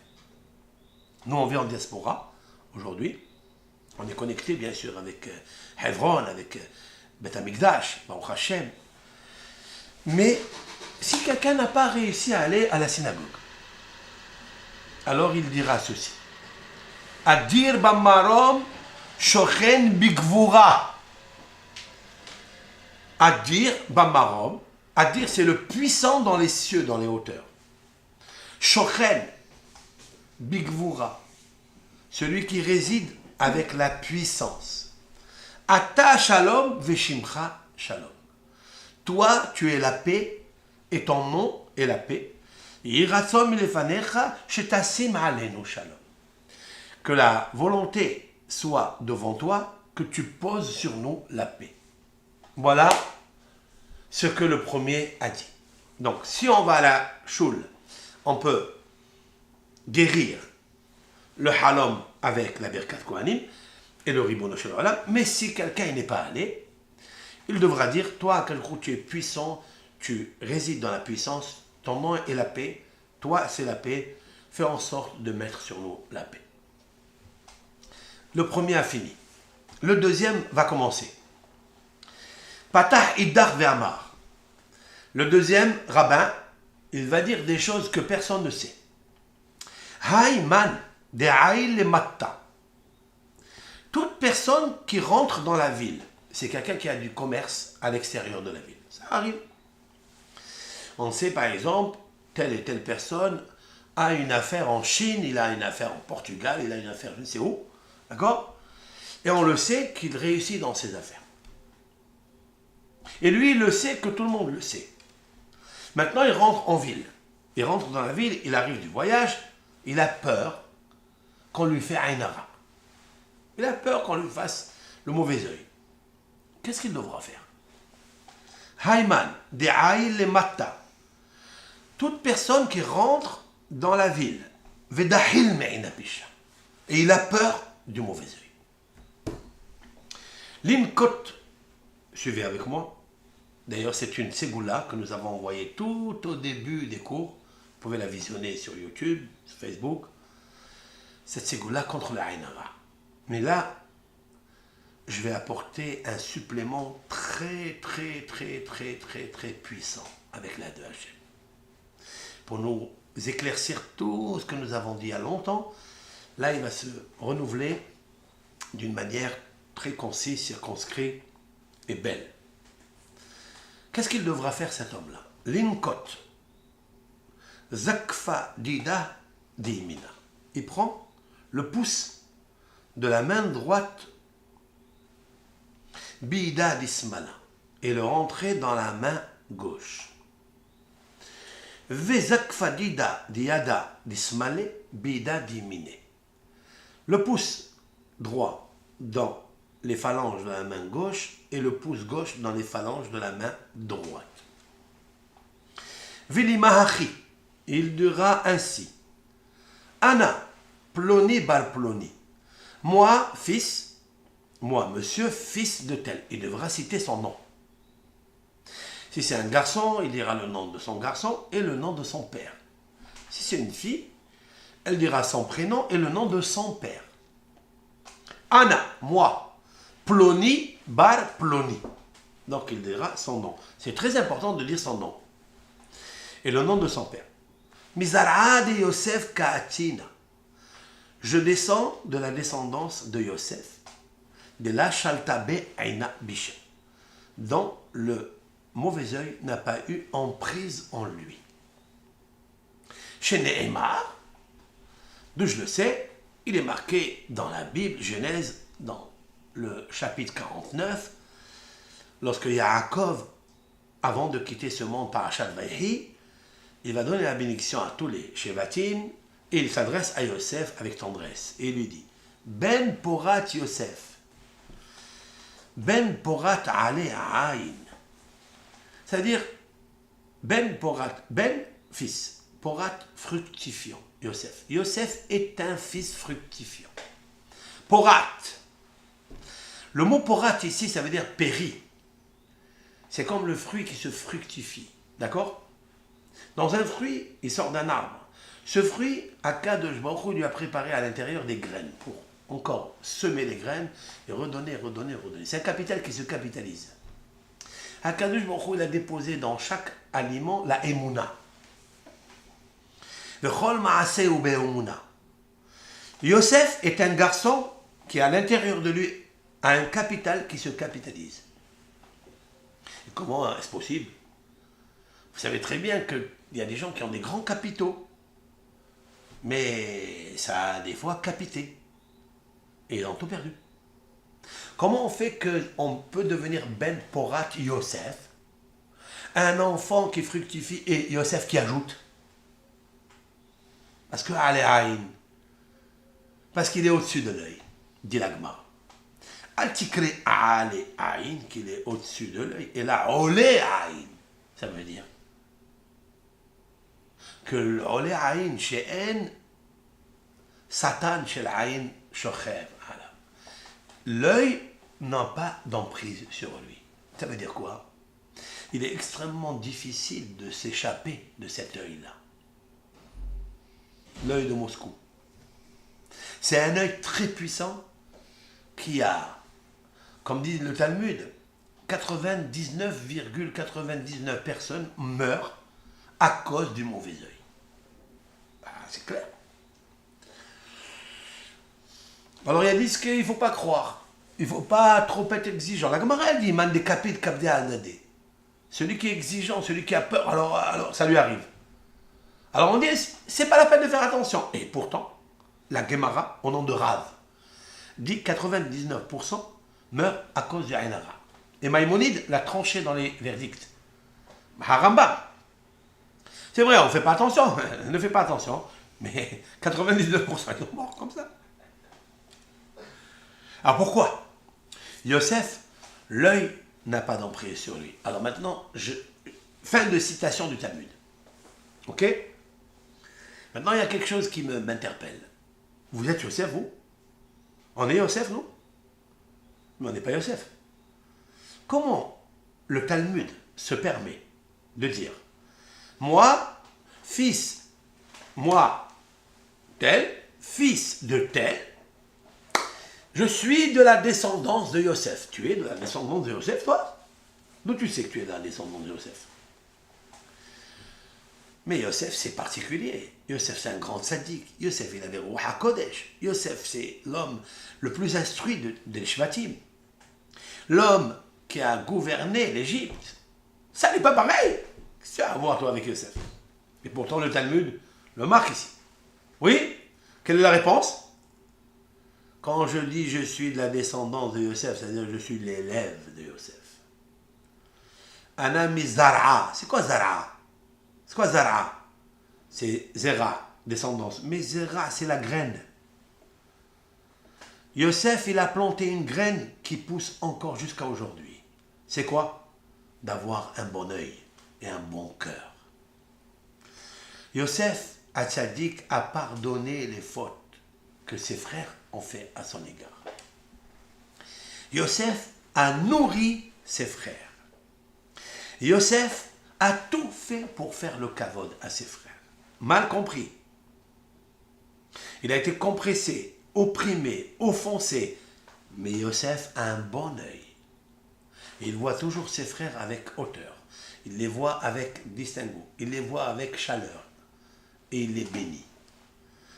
Nous, on vit en diaspora, aujourd'hui. On est connecté, bien sûr, avec Hebron, avec Beth Amikdash, Baruch Hashem. Mais si quelqu'un n'a pas réussi à aller à la synagogue, alors il dira ceci. Adir bamarom shochen bigvura. Adir bamarom. Adir, c'est le puissant dans les cieux, dans les hauteurs. Shochen bigvura. Celui qui réside avec la puissance. Ata shalom veshimcha shalom. Toi, tu es la paix, et ton nom est la paix. Que la volonté soit devant toi, que tu poses sur nous la paix. Voilà ce que le premier a dit. Donc, si on va à la choule, on peut guérir le halom avec la Birkat Kohanim et le Ribono Shel Olam. Mais si quelqu'un n'est pas allé, il devra dire, toi, à quel coup tu es puissant, tu résides dans la puissance, ton nom est la paix, toi c'est la paix, fais en sorte de mettre sur nous la paix. Le premier a fini. Le deuxième va commencer. Patah Iddar Ve'amar. Le deuxième rabbin, il va dire des choses que personne ne sait. Hayman de'aïl le matta. Toute personne qui rentre dans la ville, c'est quelqu'un qui a du commerce à l'extérieur de la ville. Ça arrive. On sait par exemple, telle et telle personne a une affaire en Chine, il a une affaire en Portugal, il a une affaire je ne sais où. D'accord? Et on le sait qu'il réussit dans ses affaires. Et lui, il le sait que tout le monde le sait. Maintenant, il rentre en ville. Il rentre dans la ville, il arrive du voyage, il a peur qu'on lui fait Aïn Hara. Il a peur qu'on lui fasse le mauvais œil. Qu'est-ce qu'il devra faire? Hayman, de'aïl le matta. Toute personne qui rentre dans la ville, vedahil me'ina pisha. Et il a peur du mauvais œil. L'Inkot, suivez avec moi. D'ailleurs, c'est une ségoula que nous avons envoyée tout au début des cours. Vous pouvez la visionner sur YouTube, sur Facebook. Cette ségoula contre la Aïn Hara. Mais là, je vais apporter un supplément très puissant avec l'aide de Hachem. Pour nous éclaircir tout ce que nous avons dit il y a longtemps, là, il va se renouveler d'une manière très concise, circonscrite et belle. Qu'est-ce qu'il devra faire cet homme-là? Linkot. Zakfa dida diimina. Il prend le pouce de la main droite bida dismala et le rentrer dans la main gauche. Vezakfa dida diada dismale bida dimine. Le pouce droit dans les phalanges de la main gauche et le pouce gauche dans les phalanges de la main droite. Vilimahachi, il dira ainsi. Anna, ploni bar ploni. Moi, fils, moi, monsieur, fils de tel. Il devra citer son nom. Si c'est un garçon, il dira le nom de son garçon et le nom de son père. Si c'est une fille, elle dira son prénom et le nom de son père. Ana, moi. Ploni, bar ploni. Donc il dira son nom. C'est très important de dire son nom. Et le nom de son père. Mizar'a de Yosef Ka'atina. Je descends de la descendance de Yosef, de la Shaltabe Aina Bisha, dont le mauvais œil n'a pas eu emprise en lui. Chez Nehemar, d'où je le sais, il est marqué dans la Bible, Genèse, dans le chapitre 49, lorsque Yaakov, avant de quitter ce monde par Parashat Vayehi, il va donner la bénédiction à tous les Shevatim, et il s'adresse à Yosef avec tendresse, et il lui dit, Ben Porat Yosef, Ben Porat Ale Aïn, c'est-à-dire, Ben Porat, Ben, fils, Porat, fructifiant, Yosef. Yosef est un fils fructifiant. Porat. Le mot porat ici, ça veut dire péri. C'est comme le fruit qui se fructifie. D'accord? Dans un fruit, il sort d'un arbre. Ce fruit, Akadosh Baruch Hu lui a préparé à l'intérieur des graines pour encore semer les graines et redonner. C'est un capital qui se capitalise. Akadosh Baruch Hu, il a déposé dans chaque aliment la émouna. Yosef est un garçon qui, à l'intérieur de lui, a un capital qui se capitalise. Et comment est-ce possible? Vous savez très bien qu'il y a des gens qui ont des grands capitaux, mais ça a des fois capité. Et ils ont tout perdu. Comment on fait qu'on peut devenir Ben Porat Yosef, un enfant qui fructifie et Yosef qui ajoute? Parce que Aléaïn, parce qu'il est au-dessus de l'œil, dit l'Agma. Al-Tikri Aléaïn, qu'il est au-dessus de l'œil, et là, Oléaïn, ça veut dire que l'Oléaïn, chez En, Satan, chez l'Aïn, Shochev. L'œil n'a pas d'emprise sur lui. Ça veut dire quoi? Il est extrêmement difficile de s'échapper de cet œil-là. L'œil de Moscou. C'est un œil très puissant qui a, comme dit le Talmud, 99,99 personnes meurent à cause du mauvais œil. Ah, c'est clair. Alors il y a dit qu'il ne faut pas croire. Il ne faut pas trop être exigeant. La Gemara dit, man décapite kabdé anadé. Celui qui est exigeant, celui qui a peur, alors ça lui arrive. Alors on dit, c'est pas la peine de faire attention. Et pourtant, la Gemara, au nom de Rav, dit 99% meurent à cause du Ainara. Et Maïmonide l'a tranché dans les verdicts. Haramba. C'est vrai, on ne fait pas attention, ne fait pas attention, mais 99% ils sont morts comme ça. Alors pourquoi? Yosef, l'œil n'a pas d'emprise sur lui. Alors maintenant, fin de citation du Talmud. Ok? Maintenant, il y a quelque chose qui m'interpelle. Vous êtes Yosef, vous? On est Yosef, non? Mais on n'est pas Yosef. Comment le Talmud se permet de dire, moi, fils, moi, tel, fils de tel, je suis de la descendance de Yosef. Tu es de la descendance de Yosef, toi? D'où tu sais que tu es de la descendance de Yosef? Mais Yosef, c'est particulier. Yosef, c'est un grand sadique. Yosef, il avait Ruach HaKodesh. Yosef, c'est l'homme le plus instruit des Shvatim. L'homme qui a gouverné l'Égypte. Ça n'est pas pareil. Qu'est-ce que tu as à voir, toi, avec Yosef? Et pourtant, le Talmud le marque ici. Oui? Quelle est la réponse? Quand je dis je suis de la descendance de Yosef, c'est-à-dire je suis l'élève de Yosef. Anami Zara. C'est quoi Zara? C'est quoi Zara? C'est Zera, descendance. Mais Zera, c'est la graine. Yosef, il a planté une graine qui pousse encore jusqu'à aujourd'hui. C'est quoi? D'avoir un bon œil et un bon cœur. Yosef, Hatzadik, a pardonné les fautes que ses frères ont fait à son égard. Yosef a nourri ses frères. Yosef a tout fait pour faire le kavod à ses frères. Mal compris. Il a été compressé, opprimé, offensé, Mais Yosef a un bon œil. Il voit toujours ses frères avec hauteur. Il les voit avec distinguo. Il les voit avec chaleur. Et il les bénit.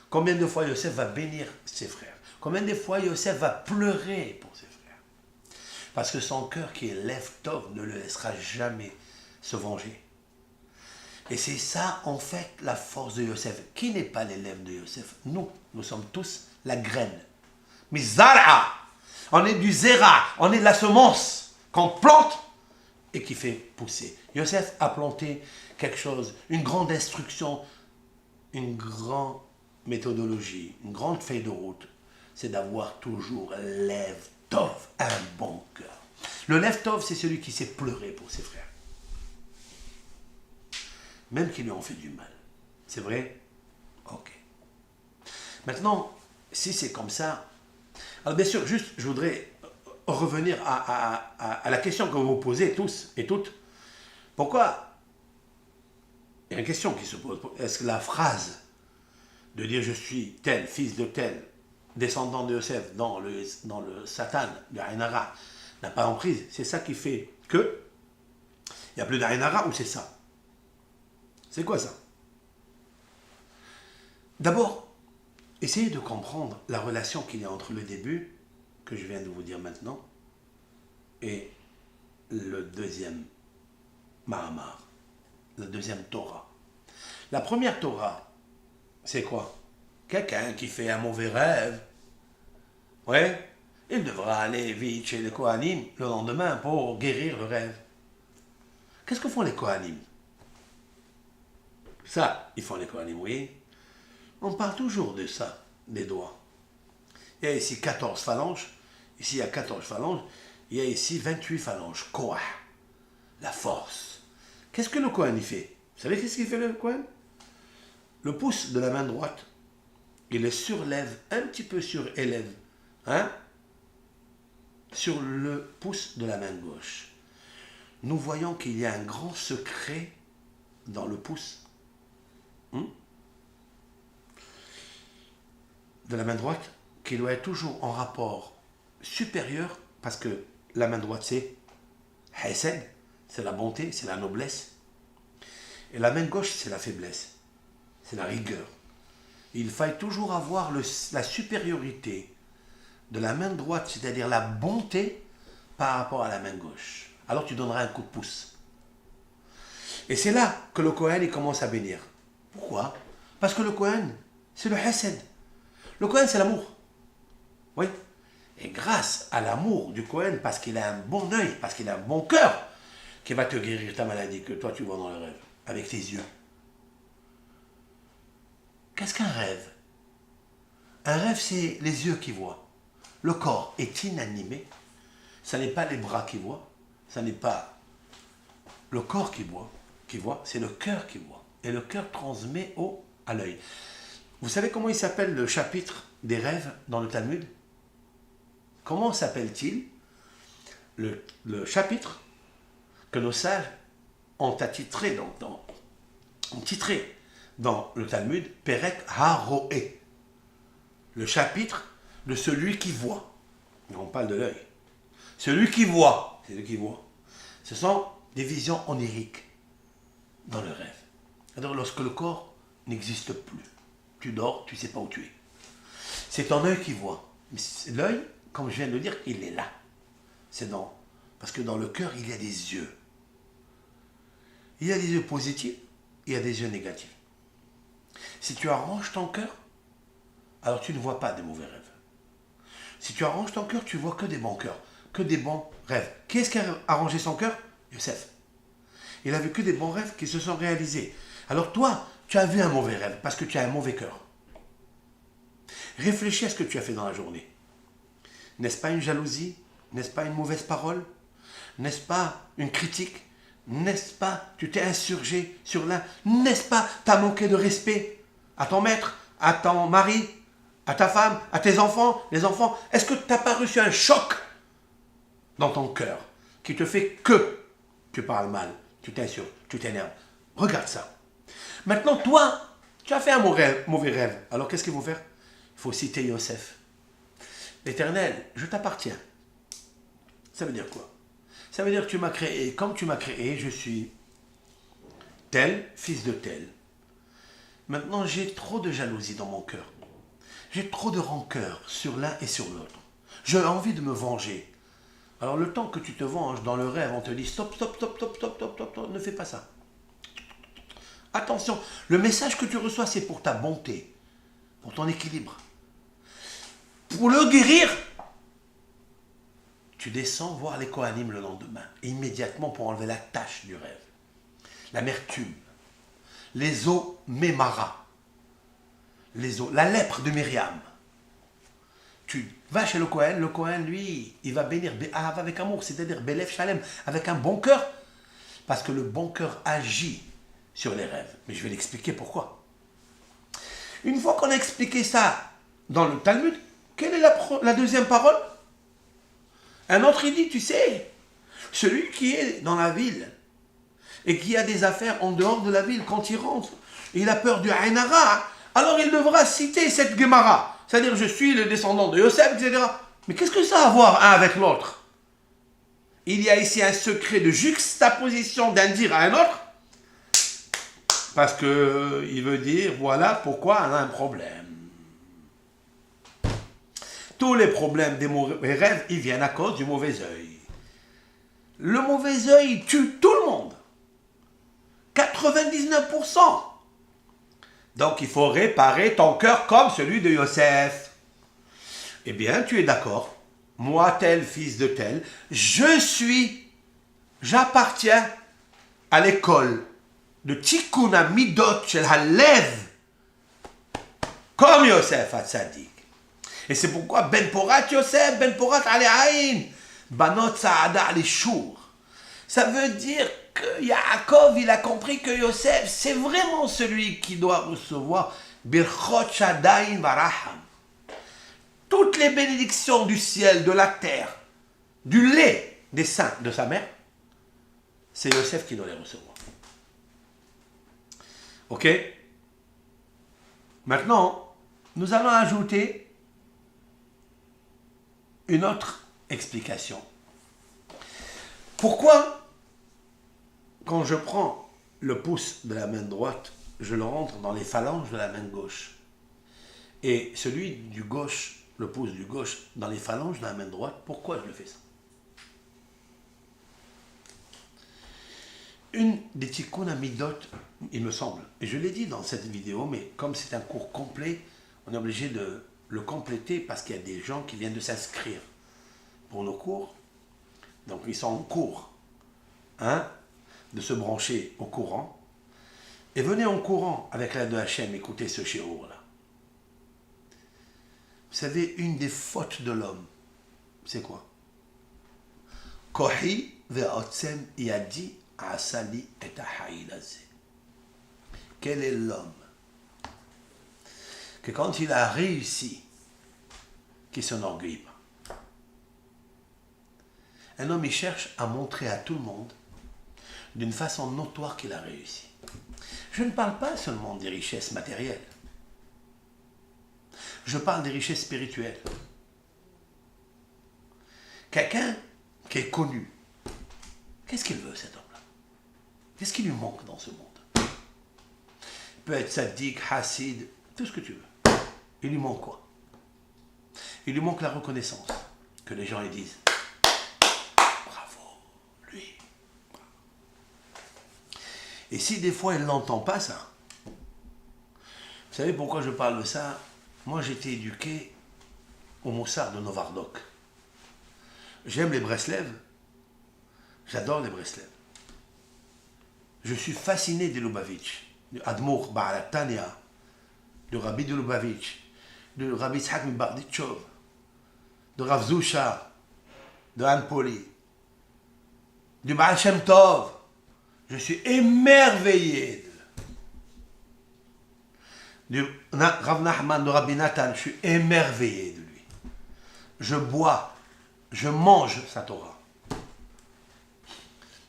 Combien de fois Yosef va bénir ses frères? Combien de fois Yosef va pleurer pour ses frères? Parce que son cœur qui est lève tov ne le laissera jamais se venger. Et c'est ça, en fait, la force de Yosef. Qui n'est pas l'élève de Yosef? Nous sommes tous la graine. Mais Zara, on est du zéra, on est de la semence qu'on plante et qui fait pousser. Yosef a planté quelque chose, une grande instruction, une grande méthodologie, une grande feuille de route. C'est d'avoir toujours lève tov, un bon cœur. Le lève tov, c'est celui qui sait pleurer pour ses frères. Même qui lui ont fait du mal. C'est vrai? Ok. Maintenant, si c'est comme ça, alors bien sûr, juste, je voudrais revenir à la question que vous vous posez tous et toutes. Pourquoi? Il y a une question qui se pose. Est-ce que la phrase de dire je suis tel, fils de tel, descendant de Yosef dans le Satan de Ainara n'a pas emprise? C'est ça qui fait que il n'y a plus d'Ainara ou c'est ça? C'est quoi ça? D'abord, essayez de comprendre la relation qu'il y a entre le début, que je viens de vous dire maintenant, et le deuxième Mahamar, la deuxième Torah. La première Torah, c'est quoi? Quelqu'un qui fait un mauvais rêve. Ouais, il devra aller vite chez les Kohanim le lendemain pour guérir le rêve. Qu'est-ce que font les Kohanim? Ça, ils font les Kohanim, oui. On parle toujours de ça, des doigts. Il y a ici 14 phalanges. Ici, il y a 14 phalanges. Il y a ici 28 phalanges. Koah, la force. Qu'est-ce que le Kohen il fait? Vous savez qu'est-ce qu'il fait le Kohen? Le pouce de la main droite, il le surlève, un petit peu surélève, hein? Sur le pouce de la main gauche. Nous voyons qu'il y a un grand secret dans le pouce de la main droite qui doit être toujours en rapport supérieur, parce que la main droite c'est Hesed, c'est la bonté, c'est la noblesse, et la main gauche c'est la faiblesse, c'est la rigueur. Il faille toujours avoir la supériorité de la main droite, c'est-à-dire la bonté par rapport à la main gauche. Alors tu donneras un coup de pouce. Et c'est là que le Kohen il commence à bénir. Pourquoi? Parce que le Kohen, c'est le Hesed. Le Kohen, c'est l'amour. Oui. Et grâce à l'amour du Kohen, parce qu'il a un bon œil, parce qu'il a un bon cœur, qui va te guérir ta maladie que toi tu vois dans le rêve, avec tes yeux. Qu'est-ce qu'un rêve? Un rêve, c'est les yeux qui voient. Le corps est inanimé. Ce n'est pas les bras qui voient. Ce n'est pas le corps qui voit, c'est le cœur qui voit. Et le cœur transmet à l'œil. Vous savez comment il s'appelle le chapitre des rêves dans le Talmud? Comment s'appelle-t-il le chapitre que nos sages ont attitré dans le Talmud, Perek HaRoé, le chapitre de celui qui voit. On parle de l'œil. Celui qui voit, c'est celui qui voit. Ce sont des visions oniriques dans le rêve. Alors lorsque le corps n'existe plus, tu dors, tu ne sais pas où tu es. C'est ton œil qui voit. Mais l'œil, comme je viens de le dire, il est là. Parce que dans le cœur, il y a des yeux. Il y a des yeux positifs, il y a des yeux négatifs. Si tu arranges ton cœur, alors tu ne vois pas des mauvais rêves. Si tu arranges ton cœur, tu vois que des bons cœurs, que des bons rêves. Qui est-ce qui a arrangé son cœur? Yosef. Il a vu que des bons rêves qui se sont réalisés. Alors toi, tu as vu un mauvais rêve parce que tu as un mauvais cœur. Réfléchis à ce que tu as fait dans la journée. N'est-ce pas une jalousie? N'est-ce pas une mauvaise parole? N'est-ce pas une critique? N'est-ce pas tu t'es insurgé sur l'un? N'est-ce pas tu as manqué de respect à ton maître, à ton mari, à ta femme, à tes enfants, les enfants? Est-ce que tu n'as pas reçu un choc dans ton cœur qui te fait que tu parles mal, tu t'insurges, tu t'énerves? Regarde ça. Maintenant, toi, tu as fait un mauvais rêve. Alors, qu'est-ce qu'il faut faire? Il faut citer Yosef. Éternel, je t'appartiens. Ça veut dire quoi? Ça veut dire que tu m'as créé. Comme tu m'as créé, je suis tel, fils de tel. Maintenant, j'ai trop de jalousie dans mon cœur. J'ai trop de rancœur sur l'un et sur l'autre. J'ai envie de me venger. Alors, le temps que tu te venges, dans le rêve, on te dit stop, stop, stop, stop, stop, stop, stop, stop, ne fais pas ça. Attention, le message que tu reçois, c'est pour ta bonté, pour ton équilibre. Pour le guérir, tu descends voir les Kohanim le lendemain, immédiatement pour enlever la tache du rêve, l'amertume, les eaux mémara, les eaux, la lèpre de Myriam. Tu vas chez le Kohen, lui, il va bénir avec amour, c'est-à-dire Belef Shalem, avec un bon cœur, parce que le bon cœur agit sur les rêves. Mais je vais l'expliquer pourquoi. Une fois qu'on a expliqué ça dans le Talmud, quelle est la deuxième parole? Un autre, il dit, tu sais, celui qui est dans la ville et qui a des affaires en dehors de la ville, quand il rentre, il a peur du Ainara, alors il devra citer cette Gemara. C'est-à-dire, je suis le descendant de Yosef, etc. Mais qu'est-ce que ça a à voir un avec l'autre? Il y a ici un secret de juxtaposition d'un dire à un autre, parce qu'il veut dire, voilà pourquoi on a un problème. Tous les problèmes des mauvais rêves, ils viennent à cause du mauvais œil. Le mauvais œil tue tout le monde. 99%. Donc il faut réparer ton cœur comme celui de Yosef. Eh bien, tu es d'accord. Moi, tel fils de tel, j'appartiens à l'école de Tikkun Midot Shel Halev, comme Yosef Hatzadik. Et c'est pourquoi Ben Porat Yosef, Ben Porat Ale Aïn, Banot Saada Ale Shur. Ça veut dire que Yaakov, il a compris que Yosef, c'est vraiment celui qui doit recevoir Birchot Shadaim Varaham. Toutes les bénédictions du ciel, de la terre, du lait des seins de sa mère, c'est Yosef qui doit les recevoir. Ok? Maintenant, nous allons ajouter une autre explication. Pourquoi, quand je prends le pouce de la main droite, je le rentre dans les phalanges de la main gauche, et celui du gauche, le pouce du gauche, dans les phalanges de la main droite, pourquoi je le fais ça? Une des Tikkun Midot, il me semble, et je l'ai dit dans cette vidéo, mais comme c'est un cours complet, on est obligé de le compléter parce qu'il y a des gens qui viennent de s'inscrire pour nos cours. Donc ils sont en cours de se brancher au courant. Et venez en courant avec l'aide de Hachem, écoutez ce shiur là. Vous savez, une des fautes de l'homme, c'est quoi? Kohi ve'otzem yadi asali et ahayilazé. Quel est l'homme que quand il a réussi, qui s'enorgueillit pas? Un homme, il cherche à montrer à tout le monde d'une façon notoire qu'il a réussi. Je ne parle pas seulement des richesses matérielles. Je parle des richesses spirituelles. Quelqu'un qui est connu, qu'est-ce qu'il veut, cet homme-là? Qu'est-ce qui lui manque dans ce monde? Il peut être sadique, hassid, tout ce que tu veux. Il lui manque quoi? Il lui manque la reconnaissance. Que les gens lui disent bravo, lui. Et si des fois il n'entend pas ça, vous savez pourquoi je parle de ça? Moi j'ai été éduqué au Moussard de Novardok. J'aime les Breslev. J'adore les Breslev. Je suis fasciné des Lubavitch, de Admour Ba'alat Tanya, de Rabbi de Lubavitch, de Rabbi Tzhak Mibarditchov, de Rav Zusha, de Anne Poli, du Baal Shem Tov. Je suis émerveillé du Rav Nachman, de Rabbi Nathan. Je suis émerveillé de lui. Je bois, je mange sa Torah.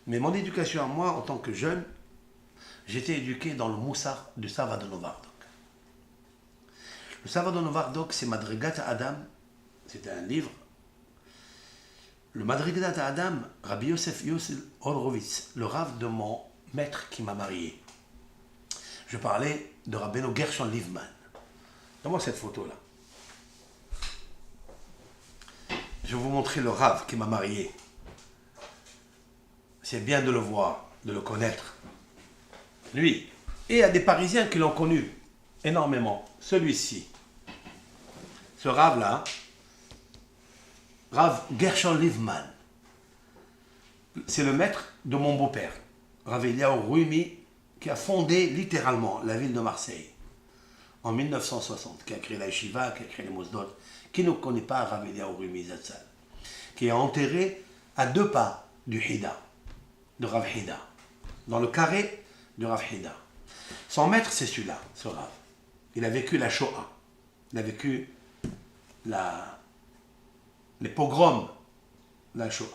Mais mon éducation à moi, en tant que jeune, j'étais éduqué dans le Moussar du Sava de Novardok. Le Sava de Novardok, c'est Madrigat Adam, c'était un livre. Le Madrigat Adam, Rabbi Yosef Horowitz, le rave de mon maître qui m'a marié. Je parlais de Rabbeinu Gershon Livman. Donne-moi cette photo-là. Je vais vous montrer le rave qui m'a marié. C'est bien de le voir, de le connaître. Lui. Et il y a des Parisiens qui l'ont connu énormément. Celui-ci. Ce rave-là, Rav Gershon Livman. C'est le maître de mon beau-père, Rav Eliyahu Rumi, qui a fondé littéralement la ville de Marseille en 1960, qui a créé la Yeshiva, qui a créé les Mosdot, qui ne connaît pas Rav Eliyahu Rumi Zatzal, qui est enterré à 2 pas du Hida, de Rav Hida, dans le carré de Rav Hida. Son maître, c'est celui-là, ce Rav. Il a vécu la Shoah, il a vécu les pogroms de la Shoah.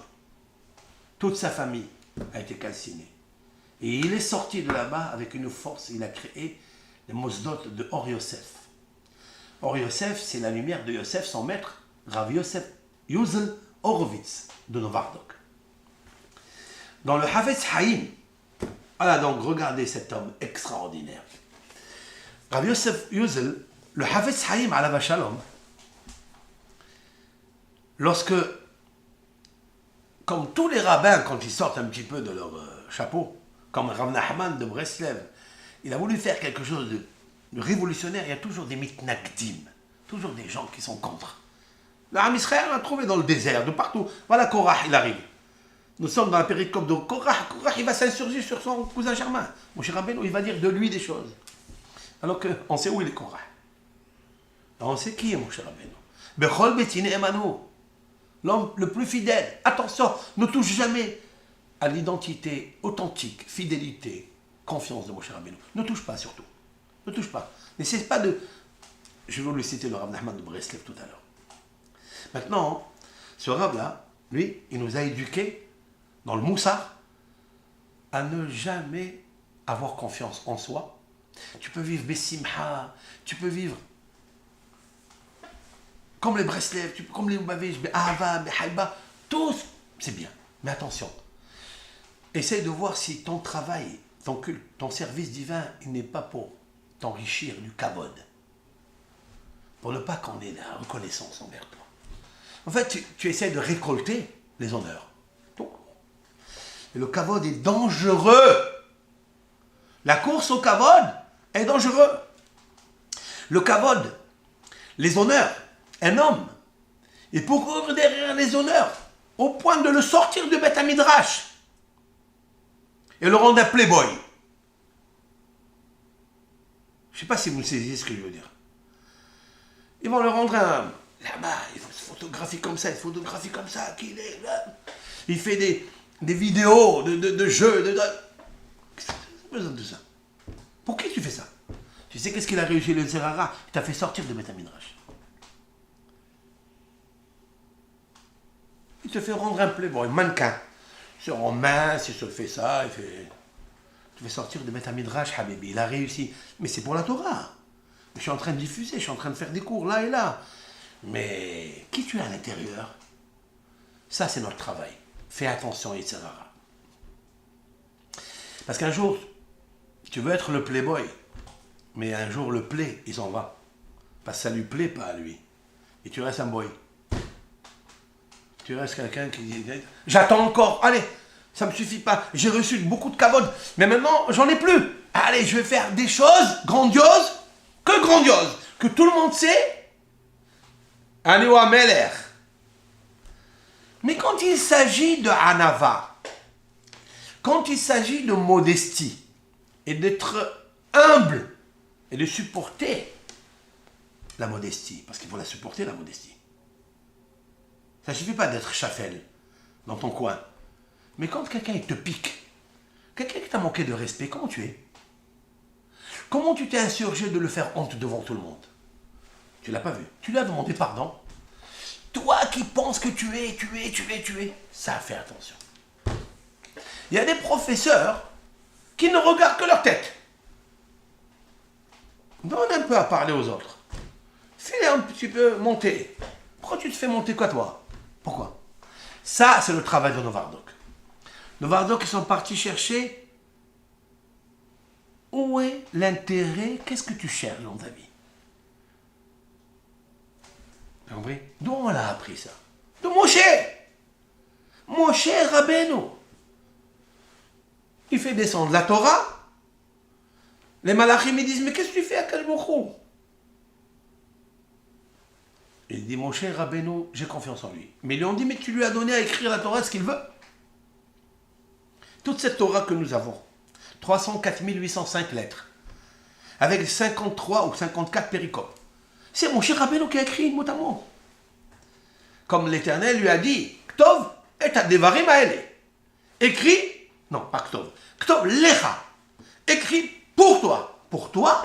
Toute sa famille a été calcinée. Et il est sorti de là-bas avec une force. Il a créé les Mosdot de Or Yosef. Or Yosef, c'est la lumière de Yosef, son maître, Rav Yosef Yuzel Horowitz de Novardok. Dans le Havetz Haïm, voilà donc regardez cet homme extraordinaire. Rav Yosef Yuzel, le Havetz Haïm Alav Shalom, lorsque, comme tous les rabbins, quand ils sortent un petit peu de leur chapeau, comme Rav Nachman de Breslev, il a voulu faire quelque chose de révolutionnaire. Il y a toujours des mitnagdim, toujours des gens qui sont contre. L'Am Israël a trouvé dans le désert, de partout. Voilà Korah, il arrive. Nous sommes dans la péricope de Korah. Korah, il va s'insurger sur son cousin germain. Moshe Rabbeinu, il va dire de lui des choses. Alors qu'on sait où il est Korah. On sait qui est Moshe Rabbeinu. Bechol betine emanu. L'homme le plus fidèle. Attention, ne touche jamais à l'identité authentique, fidélité, confiance de Moshe Rabbeinu. Ne touche pas surtout. Ne touche pas. N'essaie pas de... Je vais vous citer le Rav Nachman de Breslev tout à l'heure. Maintenant, ce Rav-là, lui, il nous a éduqués dans le Moussar à ne jamais avoir confiance en soi. Tu peux vivre Bessimha, tu peux vivre comme les Breslev, comme les Lubavitch, Ahava, Behaïba, tous, c'est bien. Mais attention, essaye de voir si ton travail, ton culte, ton service divin, il n'est pas pour t'enrichir du kavod. Pour ne pas qu'on ait la reconnaissance envers toi. En fait, tu essaies de récolter les honneurs. Et le kavod est dangereux. La course au kavod est dangereux. Le kavod, les honneurs, un homme, il peut courir derrière les honneurs au point de le sortir de Beth Midrash et le rendre un playboy. Je ne sais pas si vous saisissez ce que je veux dire. Ils vont le rendre un... Là-bas, il faut se photographier comme ça, il photographie comme ça, qu'il est là. Il fait des vidéos de jeux. Qu'est-ce que tu as besoin de ça? Pour qui tu fais ça? Tu sais qu'est-ce qu'il a réussi le Zerara? Il t'a fait sortir de Beth Midrash. Il te fait rendre un playboy, mannequin. Il se rend mince, il se fait ça, il te fait sortir de Beth Midrash, Habibi. Il a réussi. Mais c'est pour la Torah. Je suis en train de diffuser, je suis en train de faire des cours là et là. Mais qui tu es à l'intérieur? Ça, c'est notre travail. Fais attention, etc. Parce qu'un jour, tu veux être le playboy, mais un jour, le play, il s'en va. Parce que ça lui plaît pas à lui. Et tu restes un boy. Tu restes quelqu'un qui dit « J'attends encore, allez, ça ne me suffit pas, j'ai reçu beaucoup de kavod, mais maintenant, j'en ai plus. Allez, je vais faire des choses grandioses, que tout le monde sait. Aniwa Meler. » Mais quand il s'agit de Hanava, quand il s'agit de modestie, et d'être humble, et de supporter la modestie, parce qu'il faut la supporter, la modestie. Ça ne suffit pas d'être chafel dans ton coin. Mais quand quelqu'un te pique, quelqu'un qui t'a manqué de respect, comment tu es? Comment tu t'es insurgé de le faire honte devant tout le monde? Tu ne l'as pas vu. Tu lui as demandé pardon. Toi qui penses que tu es, ça fait attention. Il y a des professeurs qui ne regardent que leur tête. Donne un peu à parler aux autres. Fais un petit peu monter. Pourquoi tu te fais monter quoi, toi? Pourquoi? Ça, c'est le travail de Novardok. Novardok, ils sont partis chercher où est l'intérêt, qu'est-ce que tu cherches dans ta vie? T'as compris? D'où on l'a appris ça? De Moshe Rabbeinu. Il fait descendre la Torah. Les malachim, ils disent, mais qu'est-ce que tu fais à Kalbochou? Il dit, Moshe Rabbeinu, j'ai confiance en lui. Mais ils lui ont dit, mais tu lui as donné à écrire la Torah ce qu'il veut. Toute cette Torah que nous avons, 304 805 lettres, avec 53 ou 54 péricopes, c'est Moshe Rabbeinu qui a écrit mot à mot. Comme l'Éternel lui a dit, Ktov et Adevarim Haele. Écrit, non, pas Ktov, Ktov Lecha. Écrit pour toi. Pour toi,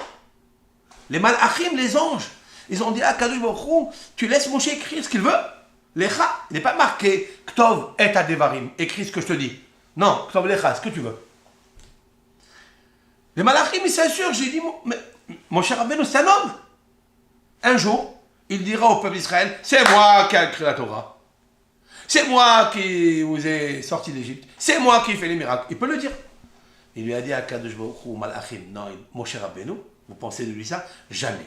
les malachim, les anges, ils ont dit à Kadosh Baruch Hu, tu laisses Moshe écrire ce qu'il veut. Lecha, il n'est pas marqué Ktov et Adevarim. Écris ce que je te dis. Non, Ktov Lecha, ce que tu veux. Les malachim, ils s'assurent, j'ai dit, mais Moshe Rabbeinu, c'est un homme. Un jour, il dira au peuple d'Israël, c'est moi qui ai écrit la Torah. C'est moi qui vous ai sorti d'Égypte. C'est moi qui ai fait les miracles. Il peut le dire. Il lui a dit à Kadosh Baruch Hu, Malachim, non, Moshe Rabbeinu, vous pensez de lui ça? Jamais.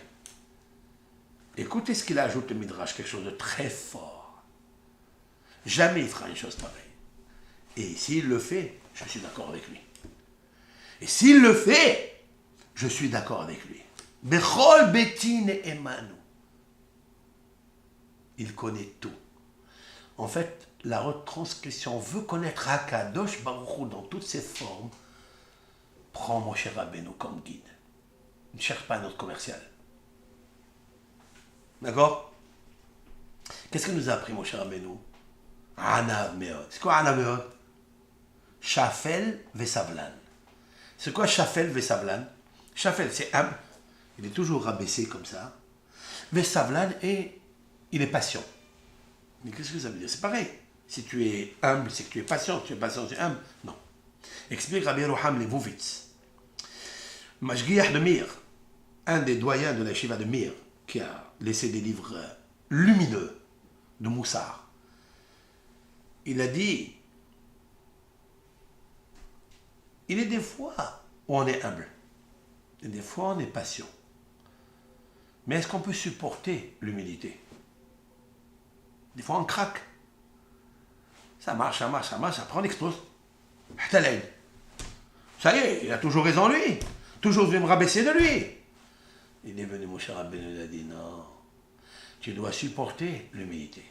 Écoutez ce qu'il ajoute le Midrash, quelque chose de très fort. Jamais il fera une chose pareille. Et s'il le fait, je suis d'accord avec lui. Et s'il le fait, je suis d'accord avec lui. Bechol betin emanu. Il connaît tout. En fait, la retranscription veut connaître Akadosh Baruch Hu dans toutes ses formes. Prends Moshe Rabbeinu comme guide. Ne cherche pas un autre commercial. D'accord? Qu'est-ce que nous a appris Moshe Rabbeinu? Anav Meod. C'est quoi Anav Meod? Shafel Vesavlan. C'est quoi Shafel Vesavlan? Shafel, c'est humble. Il est toujours rabaissé comme ça. Vesavlan, et il est patient. Mais qu'est-ce que ça veut dire? C'est pareil. Si tu es humble, c'est que tu es patient. Si tu es patient, tu es humble. Non. Explique Rabbi Roham Levovitz. Mashgiach de Mir, un des doyens de la Shiva de Mir, qui a laissé des livres lumineux de Moussar. Il a dit, il est des fois où on est humble, et des fois on est patient. Mais est-ce qu'on peut supporter l'humilité? Des fois on craque. Ça marche, ça marche, ça marche, après on explose. Ça y est, il a toujours raison lui. Toujours je vais me rabaisser de lui. Il est venu, Moshe Rabbeinu, il a dit non. Tu dois supporter l'humilité.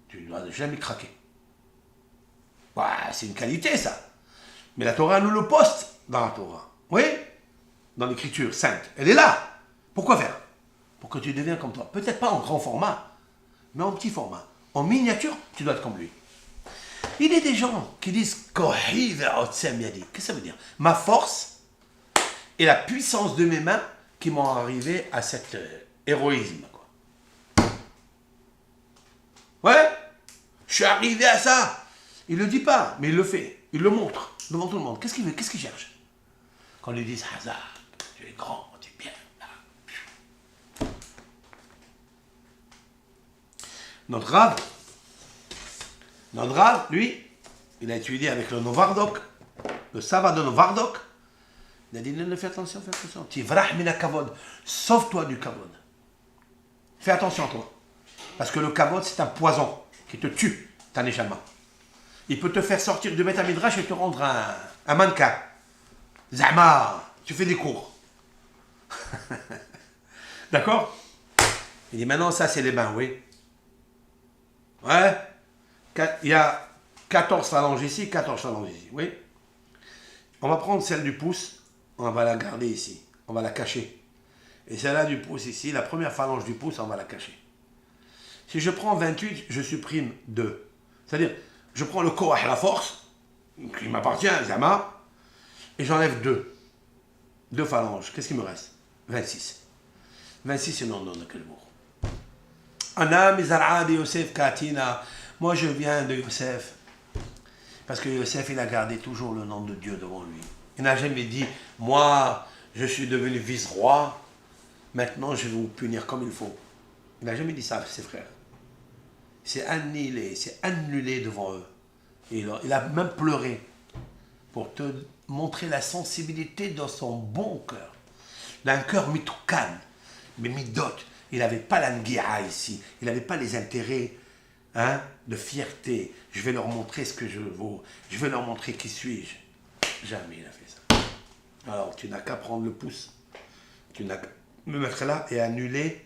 Tu ne dois jamais craquer. Ouais, c'est une qualité ça. Mais la Torah nous le poste dans la Torah. Oui? Dans l'écriture sainte. Elle est là. Pourquoi faire? Pour que tu deviennes comme toi. Peut-être pas en grand format, mais en petit format. En miniature, tu dois être comme lui. Il y a des gens qui disent qu'est-ce que ça veut dire? Ma force et la puissance de mes mains qui m'ont arrivé à cet héroïsme. Quoi. Ouais, je suis arrivé à ça. Il ne le dit pas, mais il le fait. Il le montre devant tout le monde. Qu'est-ce qu'il veut? Qu'est-ce qu'il cherche? Quand ils lui disent Hazard, tu es grand, tu es bien. Notre Rav, lui, il a étudié avec le Novardok, le Sava de Novardok. Il a dit, non, fais attention, fais attention. Tivrah mina kavod. Sauve-toi du kavod. Fais attention à toi. Parce que le kavod, c'est un poison qui te tue, ta neshama. Il peut te faire sortir du Beth Midrash et te rendre un mannequin. Zama, tu fais des cours. D'accord? Il dit, maintenant, ça, c'est les bains, oui. Ouais. Il y a 14 phalanges ici, 14 phalanges ici, oui. On va prendre celle du pouce, on va la garder ici, on va la cacher. Et celle-là du pouce ici, la première phalange du pouce, on va la cacher. Si je prends 28, je supprime 2. C'est-à-dire, je prends le koach, la force, qui m'appartient, Zama, et j'enlève 2. 2 phalanges. Qu'est-ce qui me reste? 26. 26, c'est le nom de quel mot? Ana mizar'a de Yosef Katina. Moi, je viens de Yosef. Parce que Yosef, il a gardé toujours le nom de Dieu devant lui. Il n'a jamais dit, moi, je suis devenu vice-roi, maintenant je vais vous punir comme il faut. Il n'a jamais dit ça à ses frères. Il s'est annulé devant eux. Et il a même pleuré pour te montrer la sensibilité dans son bon cœur. Il a un cœur mitoukan, mais midot. Il n'avait pas l'anguia ici. Il n'avait pas les intérêts de fierté. Je vais leur montrer ce que je vaux. Je vais leur montrer qui suis-je. Jamais il a fait ça. Alors, tu n'as qu'à prendre le pouce. Tu n'as qu'à me mettre là et annuler.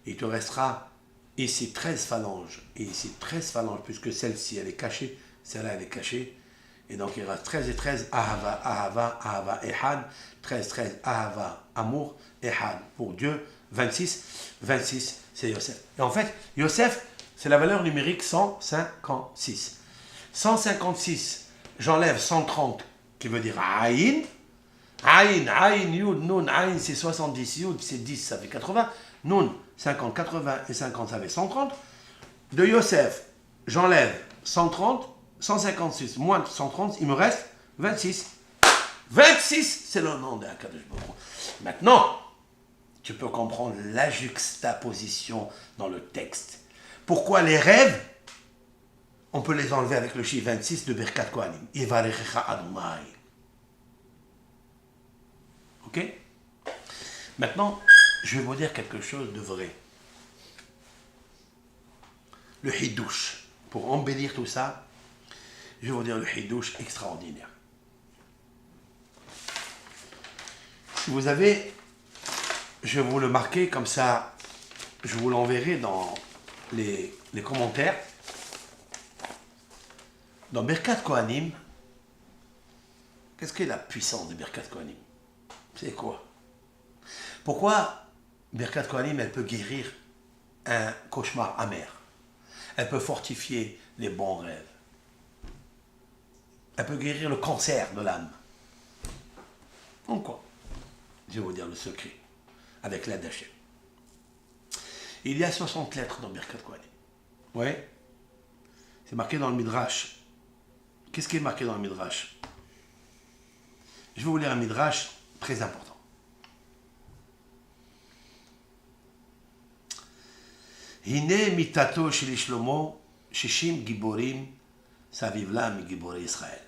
Il te restera ici 13 phalanges. Et ici 13 phalanges, puisque celle-ci, elle est cachée. Celle-là, elle est cachée. Et donc, il reste 13 et 13. Ahava, Ahava, Ahava, Ehad. 13, 13, Ahava, amour, Ehad. Pour Dieu, 26. 26, c'est Yosef. Et en fait, Yosef, c'est la valeur numérique 156. 156, j'enlève 130, qui veut dire Aïn. Aïn, Yud, Nun, Aïn, c'est 70. Yud, c'est 10, ça fait 80. Nun, 50, 80 et 50, ça fait 130. De Yosef, j'enlève 130, 156, moins 130, il me reste 26. 26, c'est le nom d'Akadosh Baruch Hu. Maintenant, tu peux comprendre la juxtaposition dans le texte. Pourquoi les rêves, on peut les enlever avec le chiffre 26 de Birkat Kohanim. Yivarechecha Adonai. Ok? Maintenant, je vais vous dire quelque chose de vrai. Le hidouche. Pour embellir tout ça, je vais vous dire le hidouche extraordinaire. Si vous avez, je vais vous le marquer comme ça, je vous l'enverrai dans les commentaires. Dans Birkat Kohanim, qu'est-ce qu'est la puissance de Birkat Kohanim? C'est quoi? Pourquoi Birkat Kohanim, elle peut guérir un cauchemar amer? Elle peut fortifier les bons rêves. Elle peut guérir le cancer de l'âme. Donc quoi? Je vais vous dire le secret, avec l'aide d'Hachem. Il y a 60 lettres dans Birkat Kohanim. Oui. C'est marqué dans le Midrash. Qu'est-ce qui est marqué dans le Midrash? Je vais vous lire un Midrash très important. Hine mitato shel Shlomo, shishim giborim, saviv la mi giborei Israël.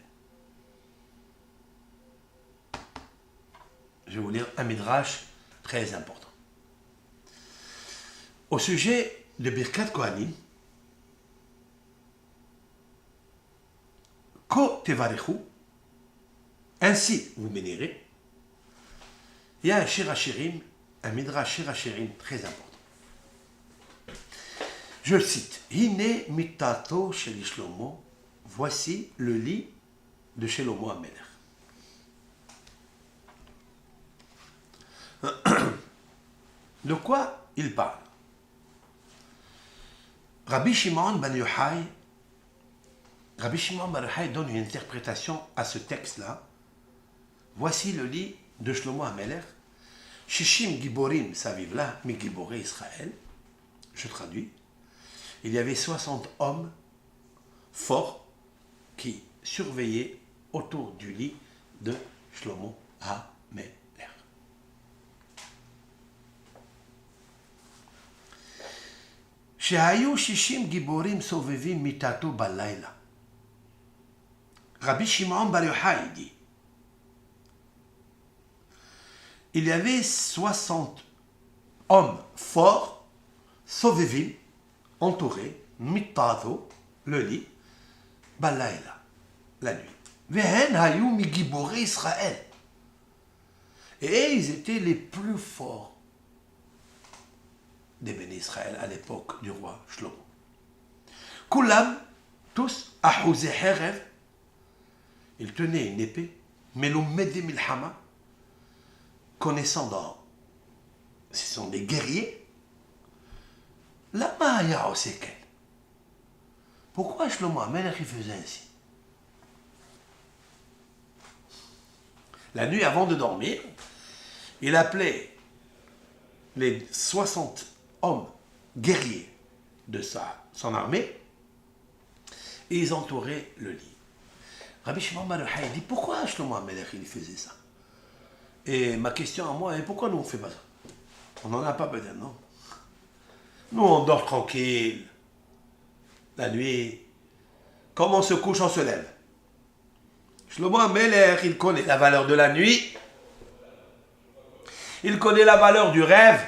Je vais vous lire un Midrash très important. Au sujet de Birkat Kohanim, Ko tevarechu, ainsi vous bénirez. Il y a un Shir Hashirim, un Midrash Shir Hashirim très important. Je le cite. Hine mitato shel Shlomo, voici le lit de Shlomo Amelech. De quoi il parle? Rabbi Shimon ben Yochai donne une interprétation à ce texte-là. Voici le lit de Shlomo Amelech. Shishim giborim savivla mi giborei Israël. Je traduis. Il y avait 60 hommes forts qui surveillaient autour du lit de Shlomo Amelech. שהיו 60 גיבורים סובבים מיטתו בלילה. Rabbi Shimon bar Yochai dit, il y avait 60 hommes forts, sovevim, entourés, mitato, le lit, balaïla, la nuit. Vehen hayu mi giborei Israël. Et ils étaient les plus forts des bénis Israël à l'époque du roi Shlomo. Kulam, tous, ahouze herev, ils tenaient une épée, melumedi milhama, connaissant dans, ce sont des guerriers. Lama haya oseken. Pourquoi Shlomo Amelech il faisait ainsi? La nuit avant de dormir, il appelait les 60 hommes guerriers de son armée et ils entouraient le lit. Rabbi Shimon bar Yochai dit, pourquoi Shlomo Amelech il faisait ça? Et ma question à moi est, pourquoi nous on ne fait pas ça? On n'en a pas peut-être, non? Nous, on dort tranquille. La nuit, comme on se couche, on se lève. Shlomo Ameler, il connaît la valeur de la nuit. Il connaît la valeur du rêve.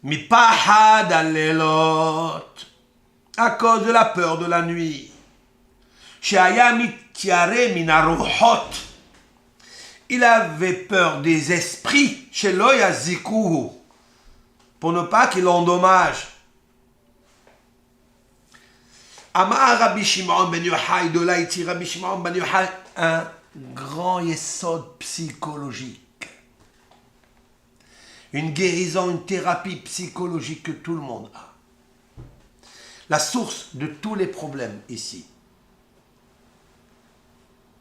Mipahad alelot. À cause de la peur de la nuit. Sheaya mittiare minaruhot. Il avait peur des esprits. Shelo yazikuhu. Pour ne pas qu'il endommage. Amar Rabbi Shimon ben Yochai, de là il Rabbi Shimon ben Yochai, un grand yesod psychologique. Une guérison, une thérapie psychologique que tout le monde a. La source de tous les problèmes ici.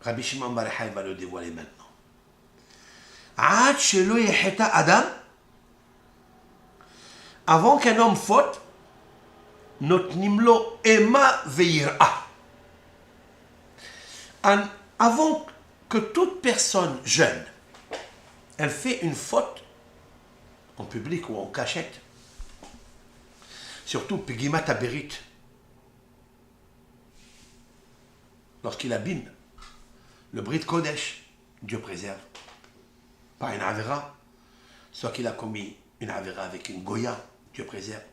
Rabbi Shimon ben Yochai va le dévoiler maintenant. Ad shelo yecheta Adam, avant qu'un homme faute, notnimlo ema veira. Avant que toute personne jeune, elle fait une faute, en public ou en cachette, surtout Pegimat Aberit, lorsqu'il abîme le Brit Kodesh, Dieu préserve, pas une Avera, soit qu'il a commis une Avera avec une Goya, Dieu préserve,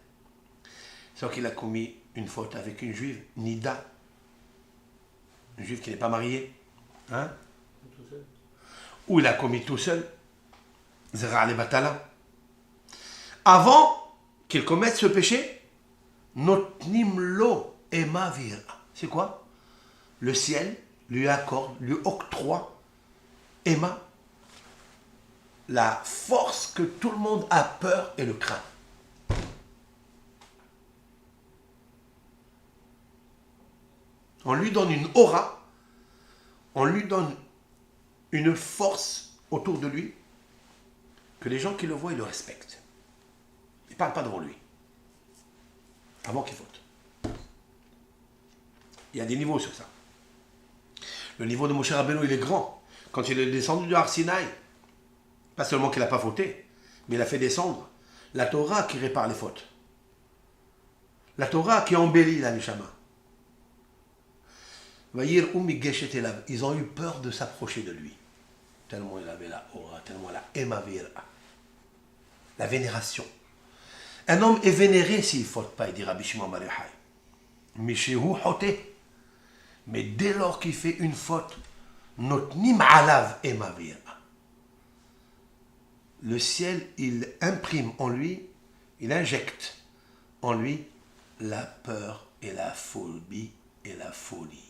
soit qu'il a commis une faute avec une juive, Nida, une juive qui n'est pas mariée, hein? Ou il a commis tout seul, Zera ale Batala. Avant qu'il commette ce péché, Notnim lo ema vira. C'est quoi? Le ciel lui accorde, lui octroie, Ema, la force que tout le monde a peur et le craint. On lui donne une aura, on lui donne une force autour de lui, que les gens qui le voient, ils le respectent. Ils ne parlent pas devant lui, avant qu'il faute. Il y a des niveaux sur ça. Le niveau de Moshe Rabbeinu, il est grand. Quand il est descendu du Har Sinaï, pas seulement qu'il n'a pas fauté, mais il a fait descendre la Torah qui répare les fautes. La Torah qui embellit la Neshama. Ils ont eu peur de s'approcher de lui. Tellement il avait la aura, tellement la emavira. La vénération. Un homme est vénéré s'il ne faute pas, il dit Rabbi Shimon bar Yochai. Mishehu hoté. Mais dès lors qu'il fait une faute, notnim alav emavira. Le ciel, il imprime en lui, il injecte en lui la peur et la phobie et la folie.